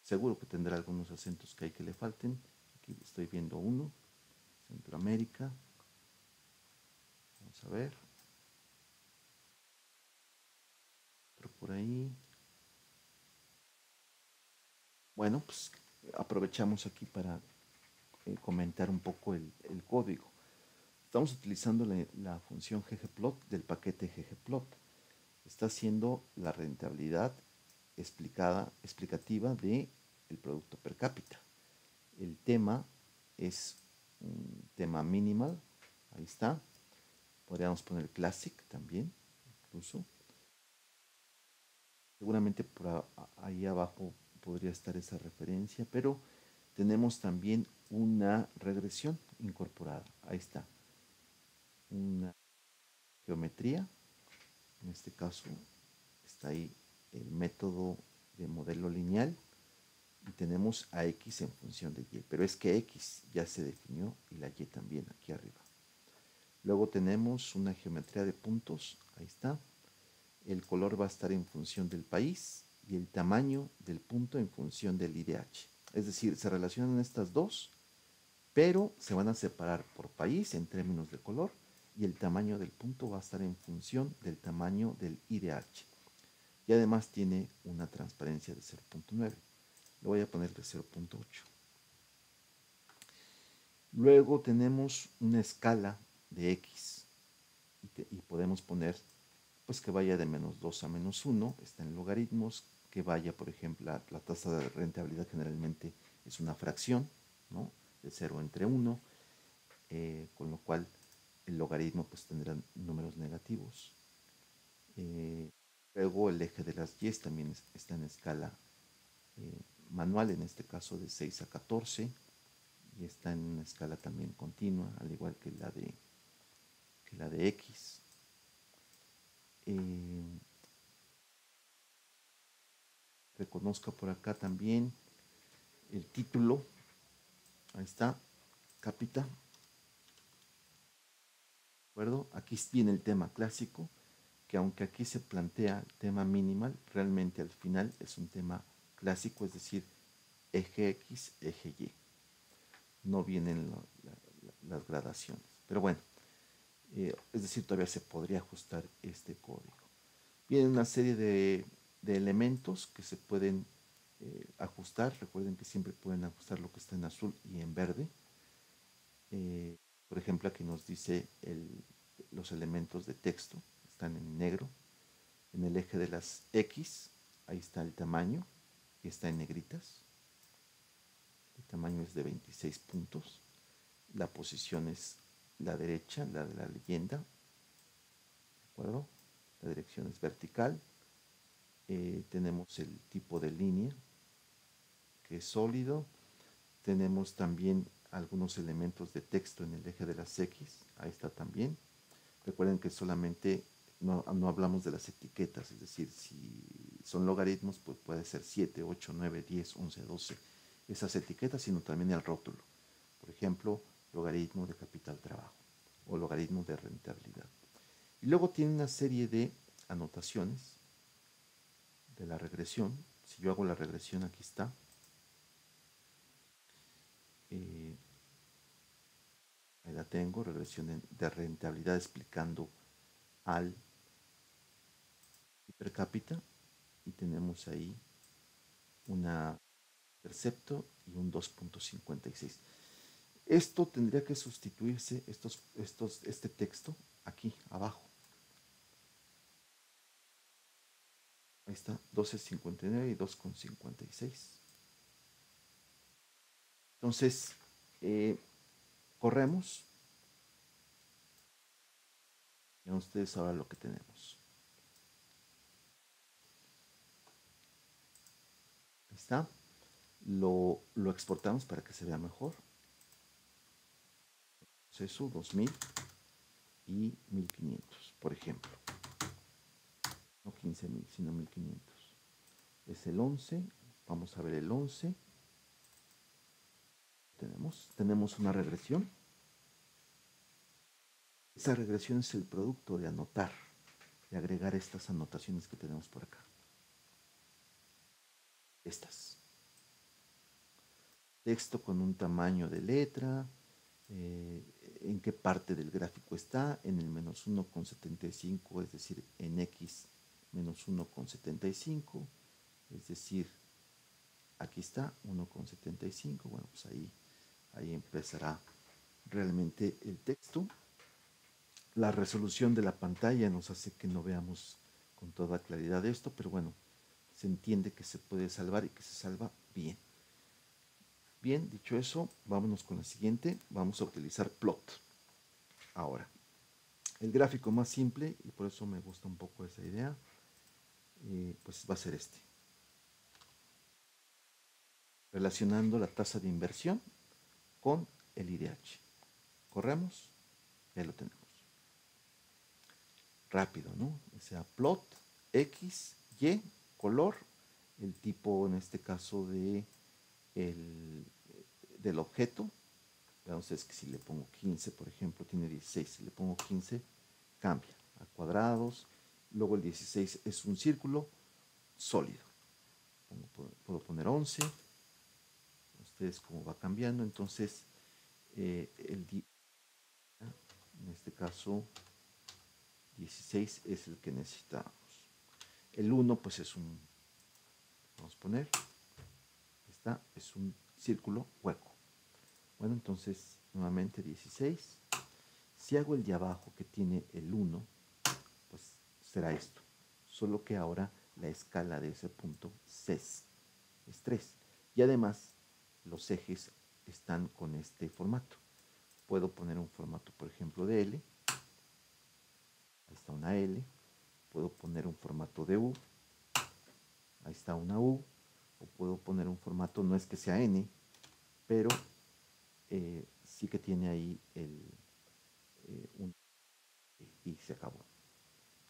seguro que tendrá algunos acentos que hay que le falten. Aquí estoy viendo uno, Centroamérica. Vamos a ver. Otro por ahí. Bueno, pues aprovechamos aquí para comentar un poco el código. Estamos utilizando la función ggplot del paquete ggplot. Está haciendo la rentabilidad explicativa del producto per cápita. El tema es un tema minimal, ahí está. Podríamos poner classic también, incluso. Seguramente por ahí abajo podría estar esa referencia, pero tenemos también una regresión incorporada. Ahí está. Una geometría. En este caso está ahí el método de modelo lineal y tenemos a x en función de y, pero es que x ya se definió y la y también aquí arriba. Luego tenemos una geometría de puntos, ahí está. El color va a estar en función del país y el tamaño del punto en función del IDH. Es decir, se relacionan estas dos, pero se van a separar por país en términos de color y el tamaño del punto va a estar en función del tamaño del IDH. Y además tiene una transparencia de 0.9. Le voy a poner de 0.8. Luego tenemos una escala de x y podemos poner pues que vaya de -2 a -1, está en logaritmos, que vaya, por ejemplo, la tasa de rentabilidad generalmente es una fracción, ¿no? De 0 entre 1, con lo cual el logaritmo pues tendrá números negativos. Luego el eje de las y también está en escala manual, en este caso de 6 a 14, y está en una escala también continua, al igual que la de x. Reconozca por acá también el título, ahí está, cápita. ¿De acuerdo? Aquí viene el tema clásico, que aunque aquí se plantea el tema minimal, realmente al final es un tema clásico, es decir, eje X, eje Y. No vienen las gradaciones. Pero bueno, es decir, todavía se podría ajustar este código. Viene una serie de elementos que se pueden ajustar. Recuerden que siempre pueden ajustar lo que está en azul y en verde. Por ejemplo, aquí nos dice los elementos de texto, están en negro. En el eje de las X, ahí está el tamaño, y está en negritas. El tamaño es de 26 puntos. La posición es la derecha, la de la leyenda. ¿De acuerdo? La dirección es vertical. Tenemos el tipo de línea, que es sólido. Tenemos también algunos elementos de texto en el eje de las X. Ahí está también. Recuerden que solamente no hablamos de las etiquetas, es decir, si son logaritmos, pues puede ser 7, 8, 9, 10, 11, 12, esas etiquetas, sino también el rótulo. Por ejemplo, logaritmo de capital trabajo o logaritmo de rentabilidad. Y luego tiene una serie de anotaciones de la regresión. Si yo hago la regresión, aquí está. Ahí la tengo, regresión de rentabilidad explicando al per cápita, y tenemos ahí una percepto y un 2.56. Esto tendría que sustituirse, este texto aquí abajo. Ahí está, 12.59 y 2.56. Entonces, corremos. Vean ustedes ahora lo que tenemos. Ahí está. Lo exportamos para que se vea mejor. Proceso 2000 y 1500, por ejemplo. No 15.000, sino 1500. es el 11. Vamos a ver el 11. Tenemos una regresión. Esa regresión es el producto de anotar, de agregar estas anotaciones que tenemos por acá. Estas. Texto con un tamaño de letra, en qué parte del gráfico está, en el menos 1,75, es decir, en X menos 1,75, es decir, aquí está 1,75, bueno, pues ahí empezará realmente el texto. La resolución de la pantalla nos hace que no veamos con toda claridad esto, pero bueno, se entiende que se puede salvar y que se salva bien. Bien, dicho eso, vámonos con la siguiente. Vamos a utilizar plot. Ahora, el gráfico más simple, y por eso me gusta un poco esa idea, pues va a ser este. Relacionando la tasa de inversión con el IDH. Corremos, ya lo tenemos. Rápido, ¿no? O sea, plot, X, Y, color, el tipo en este caso del objeto. Vean ustedes que si le pongo 15, por ejemplo, tiene 16. Si le pongo 15, cambia a cuadrados. Luego el 16 es un círculo sólido. Puedo poner 11. Ustedes cómo va cambiando. Entonces, en este caso, 16 es el que necesitamos. El 1, pues es vamos a poner, es un círculo hueco. Bueno, entonces, nuevamente 16. Si hago el de abajo que tiene el 1, pues será esto. Solo que ahora la escala de ese punto es 3. Y además, los ejes están con este formato. Puedo poner un formato, por ejemplo, de L. Ahí está una L. Puedo poner un formato de U. Ahí está una U. O puedo poner un formato, no es que sea N, pero sí que tiene ahí un y se acabó.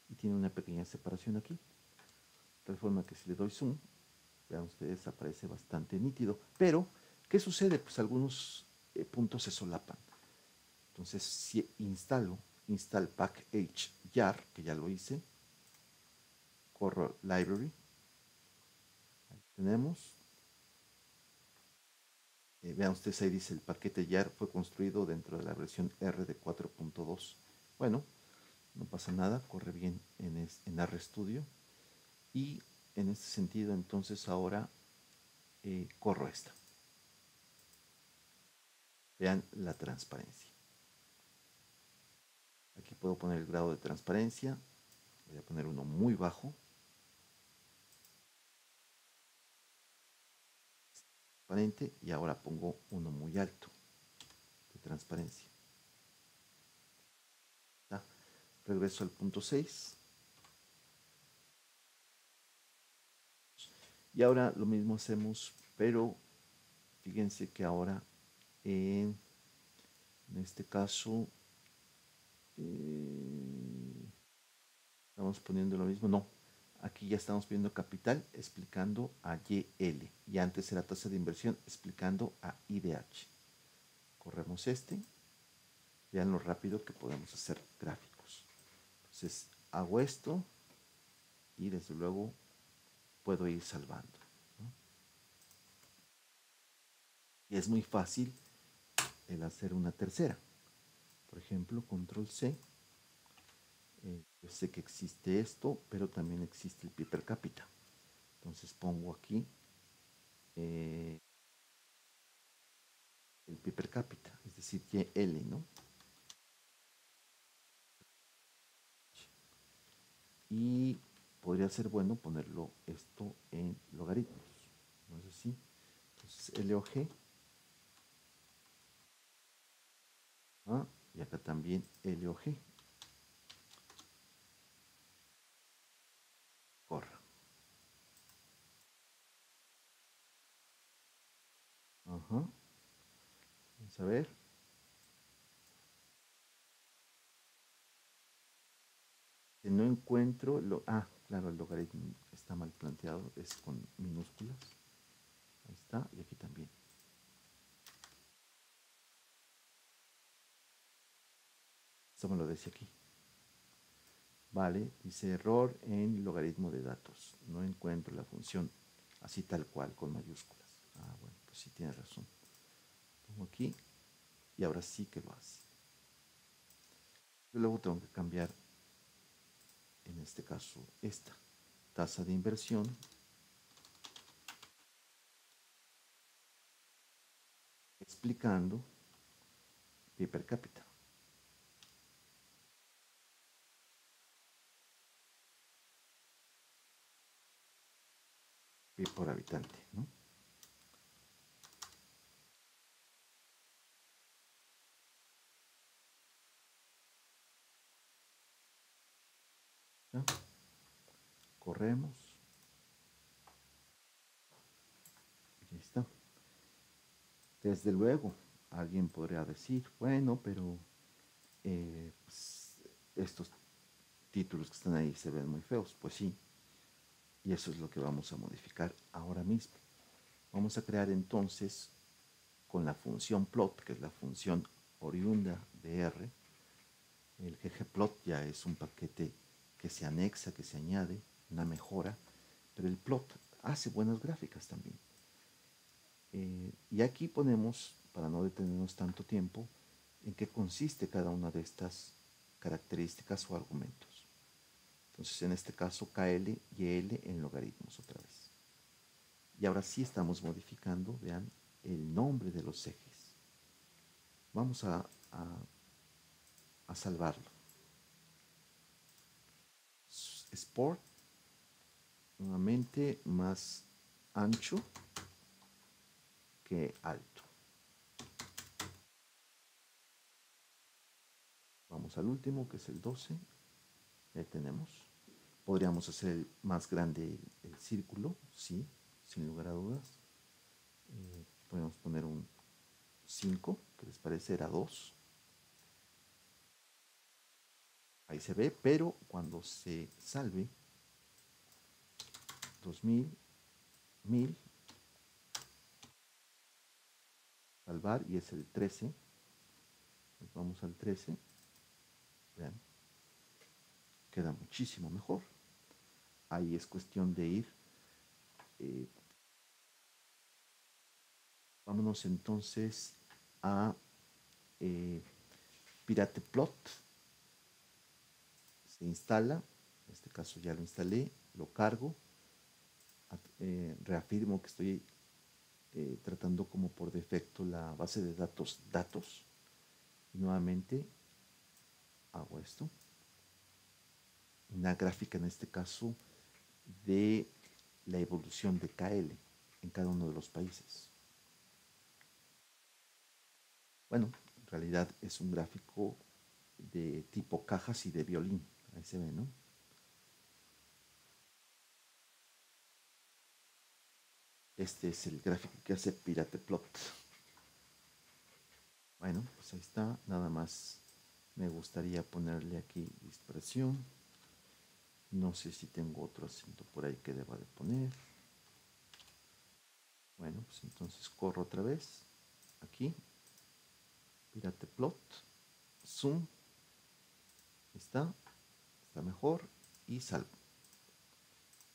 Y tiene una pequeña separación aquí. De tal forma que si le doy zoom, vean ustedes, aparece bastante nítido. Pero, ¿qué sucede? Pues algunos puntos se solapan. Entonces, si install package jar, que ya lo hice, corro library, ahí tenemos. Vean ustedes, ahí dice el paquete jar fue construido dentro de la versión R de 4.2. Bueno, no pasa nada, corre bien en RStudio. Y en este sentido, entonces ahora corro esta. Vean la transparencia. Aquí puedo poner el grado de transparencia. Voy a poner uno muy bajo. Transparente. Y ahora pongo uno muy alto de transparencia. ¿Está? Regreso al punto 6. Y ahora lo mismo hacemos, pero fíjense que ahora en este caso estamos poniendo lo mismo. No, aquí ya estamos poniendo capital explicando a YL. Y antes era tasa de inversión explicando a IDH. Corremos este. Vean lo rápido que podemos hacer gráficos. Entonces hago esto y desde luego puedo ir salvando, ¿no? Y es muy fácil el hacer una tercera. Por ejemplo, control C. Yo sé que existe esto, pero también existe el pi per cápita. Entonces pongo aquí el pi per cápita, es decir, YL, ¿no? Y podría ser bueno ponerlo esto en logaritmos, ¿no es así? Entonces LOG, y acá también LOG, corra. Ajá. Vamos a ver. Que no encuentro claro, el logaritmo está mal planteado. volteado, es con minúsculas. Ahí está, y aquí también. Esto me lo decía aquí. Vale, dice error en logaritmo de datos. No encuentro la función así tal cual, con mayúsculas. Ah, bueno, pues sí tiene razón. Pongo aquí y ahora sí que lo hace. Yo luego tengo que cambiar, en este caso, esta tasa de inversión explicando P per cápita. P por habitante, ¿no? ¿Ya? Corremos. Y ahí está. Desde luego, alguien podría decir, bueno, pero pues, estos títulos que están ahí se ven muy feos. Pues sí, y eso es lo que vamos a modificar ahora mismo. Vamos a crear entonces con la función plot, que es la función oriunda de R. El ggplot ya es un paquete que se anexa, que se añade, una mejora, pero el plot hace buenas gráficas también. Y aquí ponemos, para no detenernos tanto tiempo, en qué consiste cada una de estas características o argumentos. Entonces, en este caso, KL y L en logaritmos otra vez. Y ahora sí estamos modificando, vean, el nombre de los ejes. Vamos a salvarlo. Sport, nuevamente más ancho que alto. Vamos al último, que es el 12. Ahí tenemos. Podríamos hacer más grande el círculo, sí, sin lugar a dudas. Podemos poner un 5, que les parece era 2. Ahí se ve, pero cuando se salve, 2000, 1000, salvar, y es el 13. Nos vamos al 13. Vean, queda muchísimo mejor. Ahí es cuestión de ir. Eh, Vámonos entonces a Pirate Plot. Se instala, en este caso ya lo instalé, lo cargo, reafirmo que estoy tratando como por defecto la base de datos, y nuevamente hago esto, una gráfica en este caso de la evolución de KL en cada uno de los países. Bueno, en realidad es un gráfico de tipo cajas y de violín, ahí se ve, ¿no? Este es el gráfico que hace Pirate Plot. Bueno, pues ahí está, nada más me gustaría ponerle aquí dispersión. No sé si tengo otro acento por ahí que deba de poner. Bueno, pues entonces corro otra vez, aquí, Pirate Plot, Zoom, está mejor, y salvo.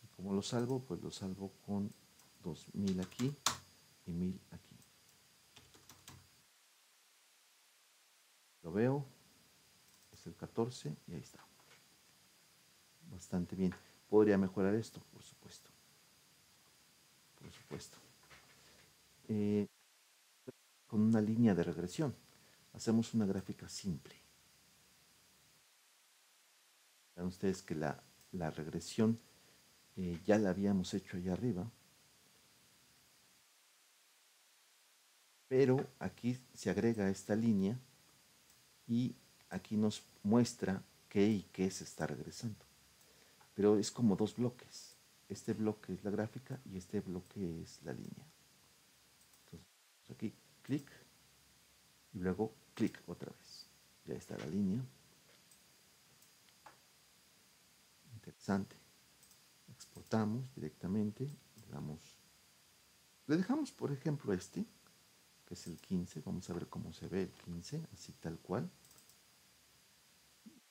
Y como lo salvo, pues lo salvo con 2000 aquí y 1000 aquí. Lo veo, es el 14 y ahí está. Bastante bien. Podría mejorar esto, por supuesto. Por supuesto. Eh, con una línea de regresión. Hacemos una gráfica simple. Vean ustedes que la regresión ya la habíamos hecho allá arriba, pero aquí se agrega esta línea y aquí nos muestra qué y qué se está regresando. Pero es como dos bloques. Este bloque es la gráfica y este bloque es la línea. Entonces, aquí clic y luego clic otra vez. Ya está la línea. Interesante. exportamos directamente, le dejamos por ejemplo este, que es el 15, vamos a ver cómo se ve el 15, así tal cual.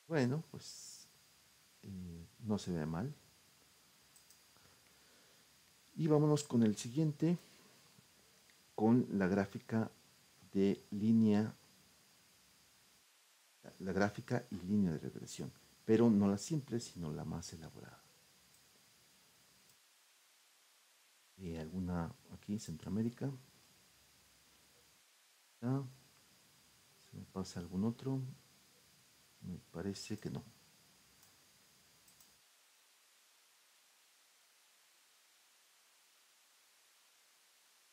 Bueno, pues no se ve mal. Y vámonos con el siguiente, con la gráfica de línea, la gráfica y línea de regresión, pero no la simple, sino la más elaborada. ¿Alguna aquí, Centroamérica? ¿Ah? ¿Se me pasa algún otro? Me parece que no.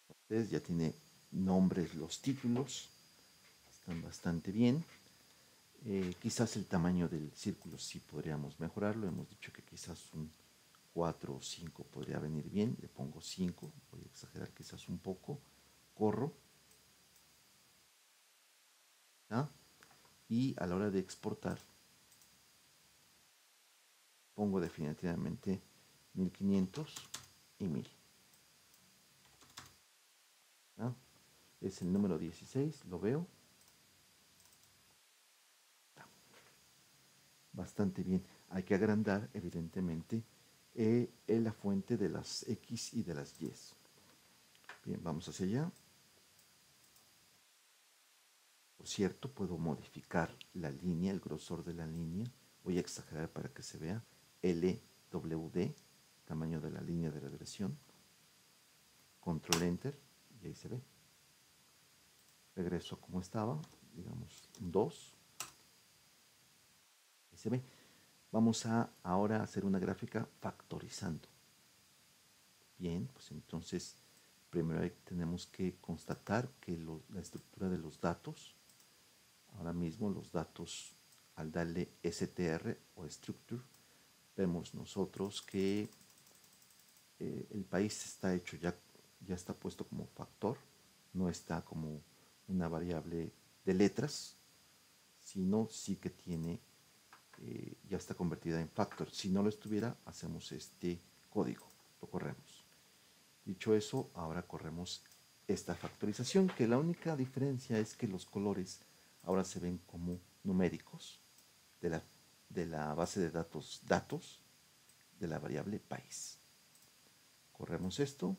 Entonces ya tiene nombres los títulos, están bastante bien. Quizás el tamaño del círculo sí podríamos mejorarlo. Hemos dicho que quizás un 4 o 5 podría venir bien. Le pongo 5, voy a exagerar quizás un poco. Corro. ¿Ah? Y a la hora de exportar, pongo definitivamente 1500 y 1000. ¿Ah? Es el número 16, lo veo. Bastante bien. Hay que agrandar, evidentemente, la fuente de las X y de las Y. Bien, vamos hacia allá. Por cierto, puedo modificar la línea, el grosor de la línea. Voy a exagerar para que se vea. LWD, tamaño de la línea de regresión. Control Enter y ahí se ve. Regreso a como estaba, digamos 2. Ahí se ve. Vamos a ahora hacer una gráfica factorizando. Bien, pues entonces primero tenemos que constatar que la estructura de los datos, ahora mismo los datos al darle str o structure, vemos nosotros que el país está hecho ya está puesto como factor, no está como una variable de letras, sino sí que tiene, ya está convertida en factor. Si no lo estuviera, hacemos este código, lo corremos. Dicho eso, ahora corremos esta factorización, que la única diferencia es que los colores ahora se ven como numéricos de la base de datos de la variable país. Corremos esto.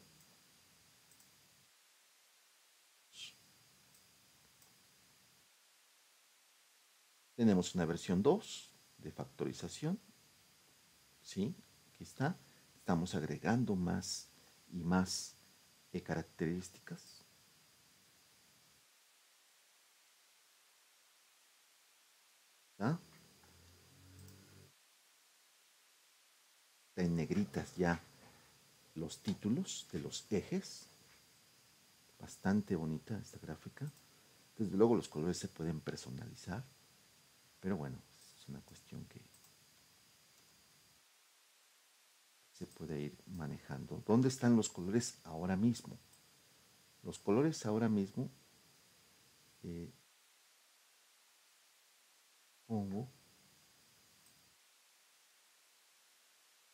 Tenemos una versión 2 de factorización. ¿Sí? Aquí está. Estamos agregando más y más características. ¿Ah? En negritas ya los títulos de los ejes. Bastante bonita esta gráfica. Desde luego los colores se pueden personalizar, pero bueno, es una cuestión que se puede ir manejando. ¿Dónde están los colores ahora mismo? Los colores ahora mismo, eh, pongo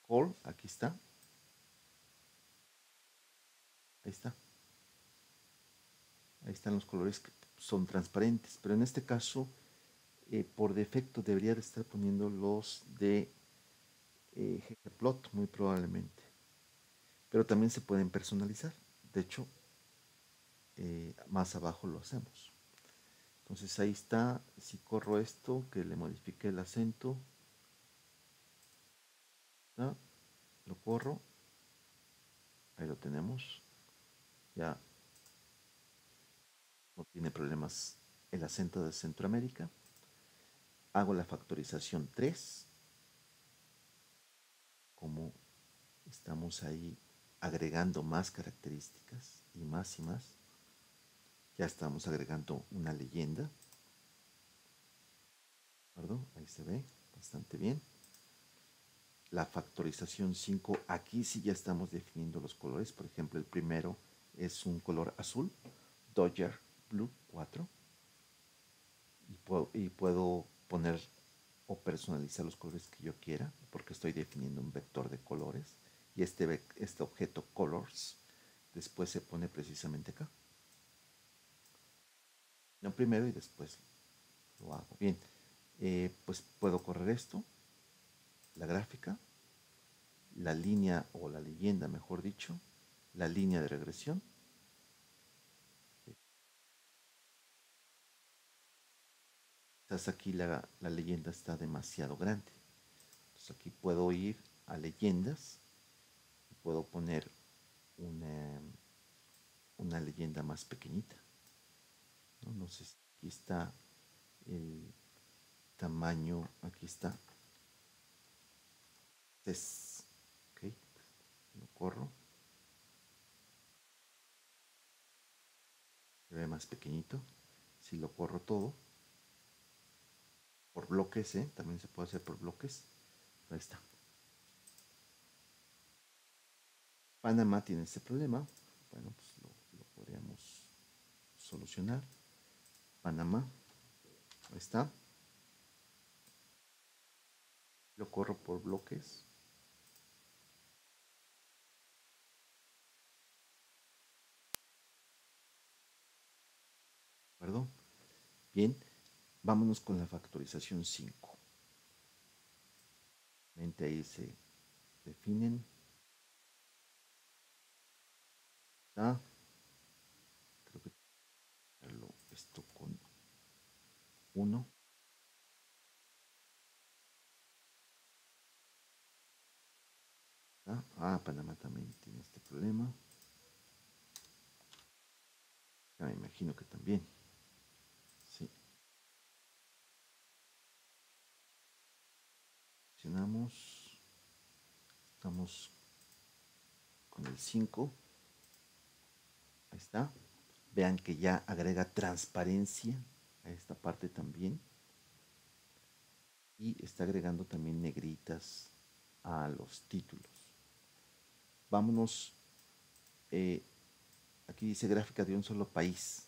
color, aquí está, ahí está. Ahí están los colores que son transparentes, pero en este caso, por defecto debería de estar poniendo los de ggplot, muy probablemente. Pero también se pueden personalizar. De hecho, más abajo lo hacemos. Entonces ahí está, si corro esto, que le modifique el acento, ¿no? Lo corro, ahí lo tenemos, ya no tiene problemas el acento de Centroamérica. Hago la factorización 3, como estamos ahí agregando más características y más y más. Ya estamos agregando una leyenda. ¿Verdad? Ahí se ve bastante bien. La factorización 5, aquí sí ya estamos definiendo los colores. Por ejemplo, el primero es un color azul, Dodger Blue 4. Y puedo poner o personalizar los colores que yo quiera, porque estoy definiendo un vector de colores. y este objeto colors después se pone precisamente acá. No primero y después lo hago. Bien, pues puedo correr esto, la gráfica, la línea o la leyenda, mejor dicho, la línea de regresión. Quizás aquí la leyenda está demasiado grande. Entonces aquí puedo ir a leyendas y puedo poner una leyenda más pequeñita. No sé si aquí está el tamaño, aquí está. Ok, lo corro. Se ve más pequeñito. Si lo corro todo, por bloques, también se puede hacer por bloques. Ahí está. Panamá tiene este problema. Bueno, pues lo podríamos solucionar. Panamá, ahí está. Lo corro por bloques. ¿De acuerdo? Bien, vámonos con la factorización 5. Ahí se definen. ¿Está? Creo que esto con 1. Panamá también tiene este problema. Me imagino que también. Sí. Seleccionamos. Estamos con el 5. Ahí está. Vean que ya agrega transparencia a esta parte también. Y está agregando también negritas a los títulos. Vámonos. Aquí dice gráfica de un solo país.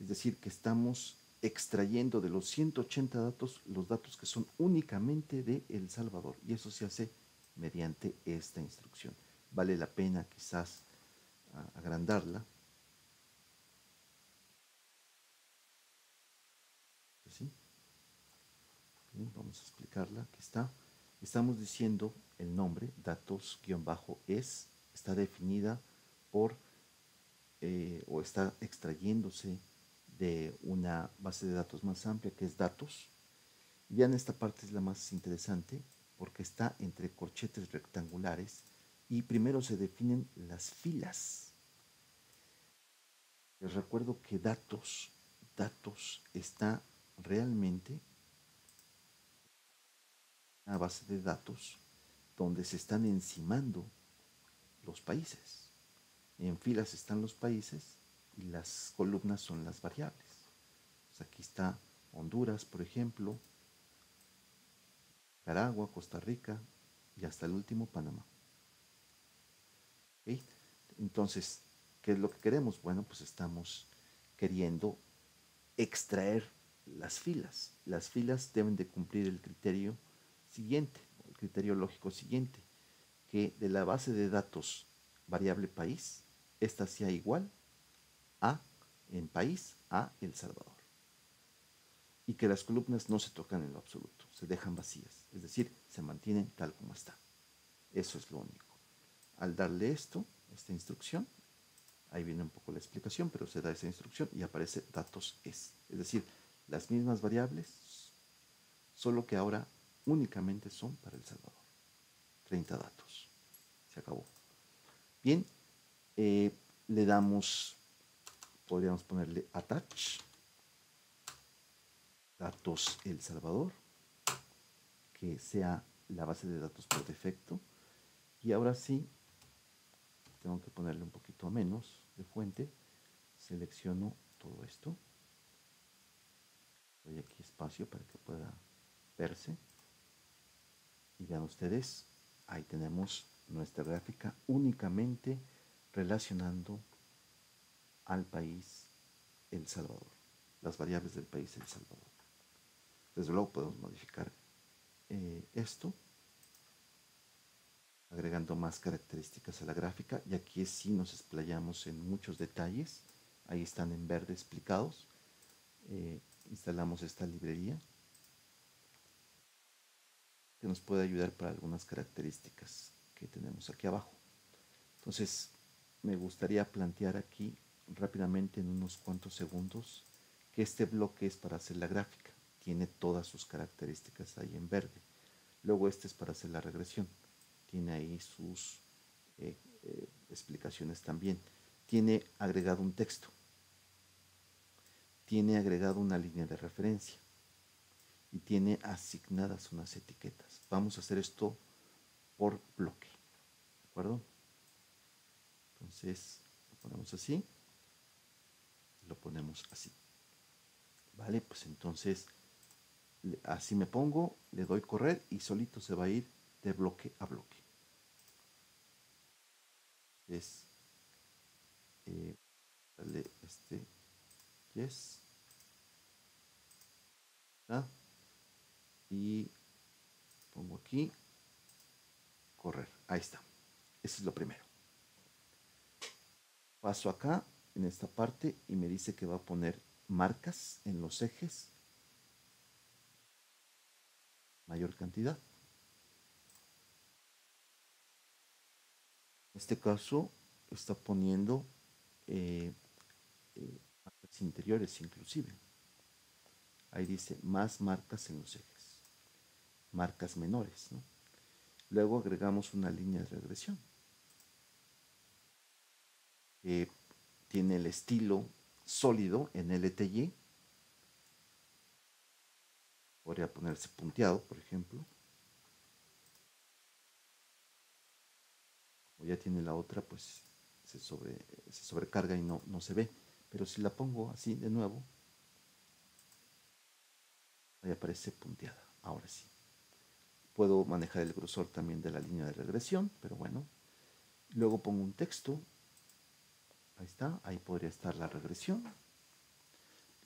Es decir, que estamos extrayendo de los 180 datos los datos que son únicamente de El Salvador. Y eso se hace mediante esta instrucción. Vale la pena quizás agrandarla. ¿Sí? Bien, vamos a explicarla. Aquí está. Estamos diciendo el nombre, datos-es, está definida por o está extrayéndose de una base de datos más amplia que es datos. Y vean, esta parte es la más interesante porque está entre corchetes rectangulares y primero se definen las filas. Les recuerdo que datos está realmente una base de datos donde se están encimando los países. En filas están los países y las columnas son las variables. Pues aquí está Honduras, por ejemplo, Nicaragua, Costa Rica y hasta el último Panamá. ¿Okay? Entonces, ¿qué es lo que queremos? Bueno, pues estamos queriendo extraer las filas. Las filas deben de cumplir el criterio siguiente, el criterio lógico siguiente, que de la base de datos variable país, esta sea igual a, en país, a El Salvador. Y que las columnas no se tocan en lo absoluto, se dejan vacías, es decir, se mantienen tal como está. Eso es lo único. Al darle esta instrucción, ahí viene un poco la explicación, pero se da esa instrucción y aparece datos es decir, las mismas variables, solo que ahora únicamente son para El Salvador. 30 datos. Se acabó. Bien, le damos, podríamos ponerle attach, datos El Salvador, que sea la base de datos por defecto. Y ahora sí, tengo que ponerle un poquito menos de fuente. Selecciono todo esto. Doy aquí espacio para que pueda verse. Y vean ustedes, ahí tenemos nuestra gráfica únicamente relacionando al país El Salvador, las variables del país El Salvador. Desde luego podemos modificar esto agregando más características a la gráfica, y aquí sí nos explayamos en muchos detalles. Ahí están en verde explicados. Instalamos esta librería que nos puede ayudar para algunas características que tenemos aquí abajo. Entonces, me gustaría plantear aquí rápidamente en unos cuantos segundos que este bloque es para hacer la gráfica. Tiene todas sus características ahí en verde. Luego este es para hacer la regresión. Tiene ahí sus explicaciones también. Tiene agregado un texto. Tiene agregado una línea de referencia. Y tiene asignadas unas etiquetas. Vamos a hacer esto por bloque. ¿De acuerdo? Entonces, lo ponemos así. Lo ponemos así. Vale, pues entonces así me pongo, le doy correr y solito se va a ir de bloque a bloque. Es dale yes, ¿ah? Y pongo aquí correr. Ahí está. Ese es lo primero. Paso acá en esta parte y me dice que va a poner marcas en los ejes, mayor cantidad. En este caso está poniendo marcas interiores inclusive. Ahí dice más marcas en los ejes, marcas menores, ¿no? Luego agregamos una línea de regresión que tiene el estilo sólido en LTY. Podría ponerse punteado, por ejemplo. O ya tiene la otra, pues se sobrecarga y no se ve. Pero si la pongo así de nuevo, ahí aparece punteada. Ahora sí. Puedo manejar el grosor también de la línea de regresión, pero bueno. Luego pongo un texto. Ahí está. Ahí podría estar la regresión.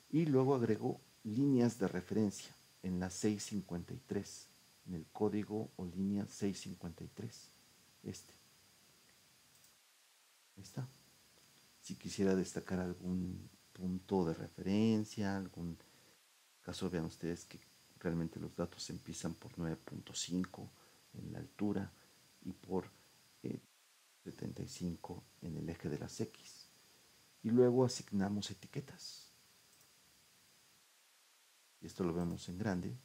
Y luego agrego líneas de referencia en la 653, en el código o línea 653. Ahí está. Si quisiera destacar algún punto de referencia, algún caso, vean ustedes que realmente los datos empiezan por 9.5 en la altura y por 75 en el eje de las X. Y luego asignamos etiquetas. Y esto lo vemos en grande.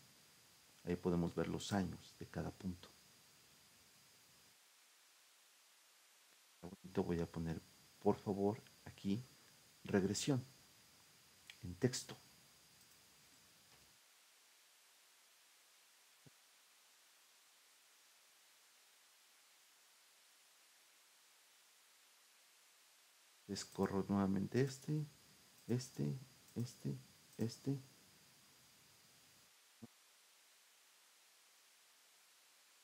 Ahí podemos ver los años de cada punto. Voy a poner, por favor, aquí regresión en texto. Corro nuevamente este.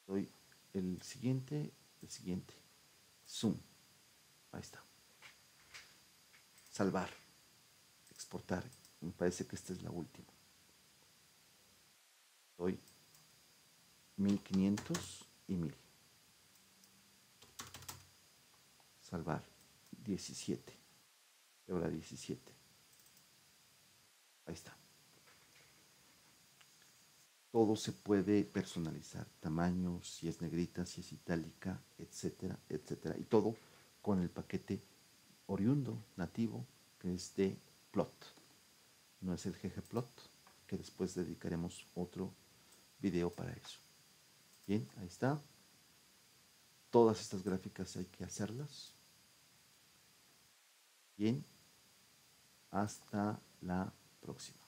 Doy el siguiente. Zoom. Ahí está. Salvar. Exportar. Me parece que esta es la última. Doy 1500 y 1000. Salvar. 17. Y ahora 17. Ahí está. Todo se puede personalizar, tamaño, si es negrita, si es itálica, etcétera, etcétera. Y todo con el paquete oriundo, nativo, que es de plot. No es el ggplot, que después dedicaremos otro video para eso. Bien, ahí está. Todas estas gráficas hay que hacerlas. Bien, hasta la próxima.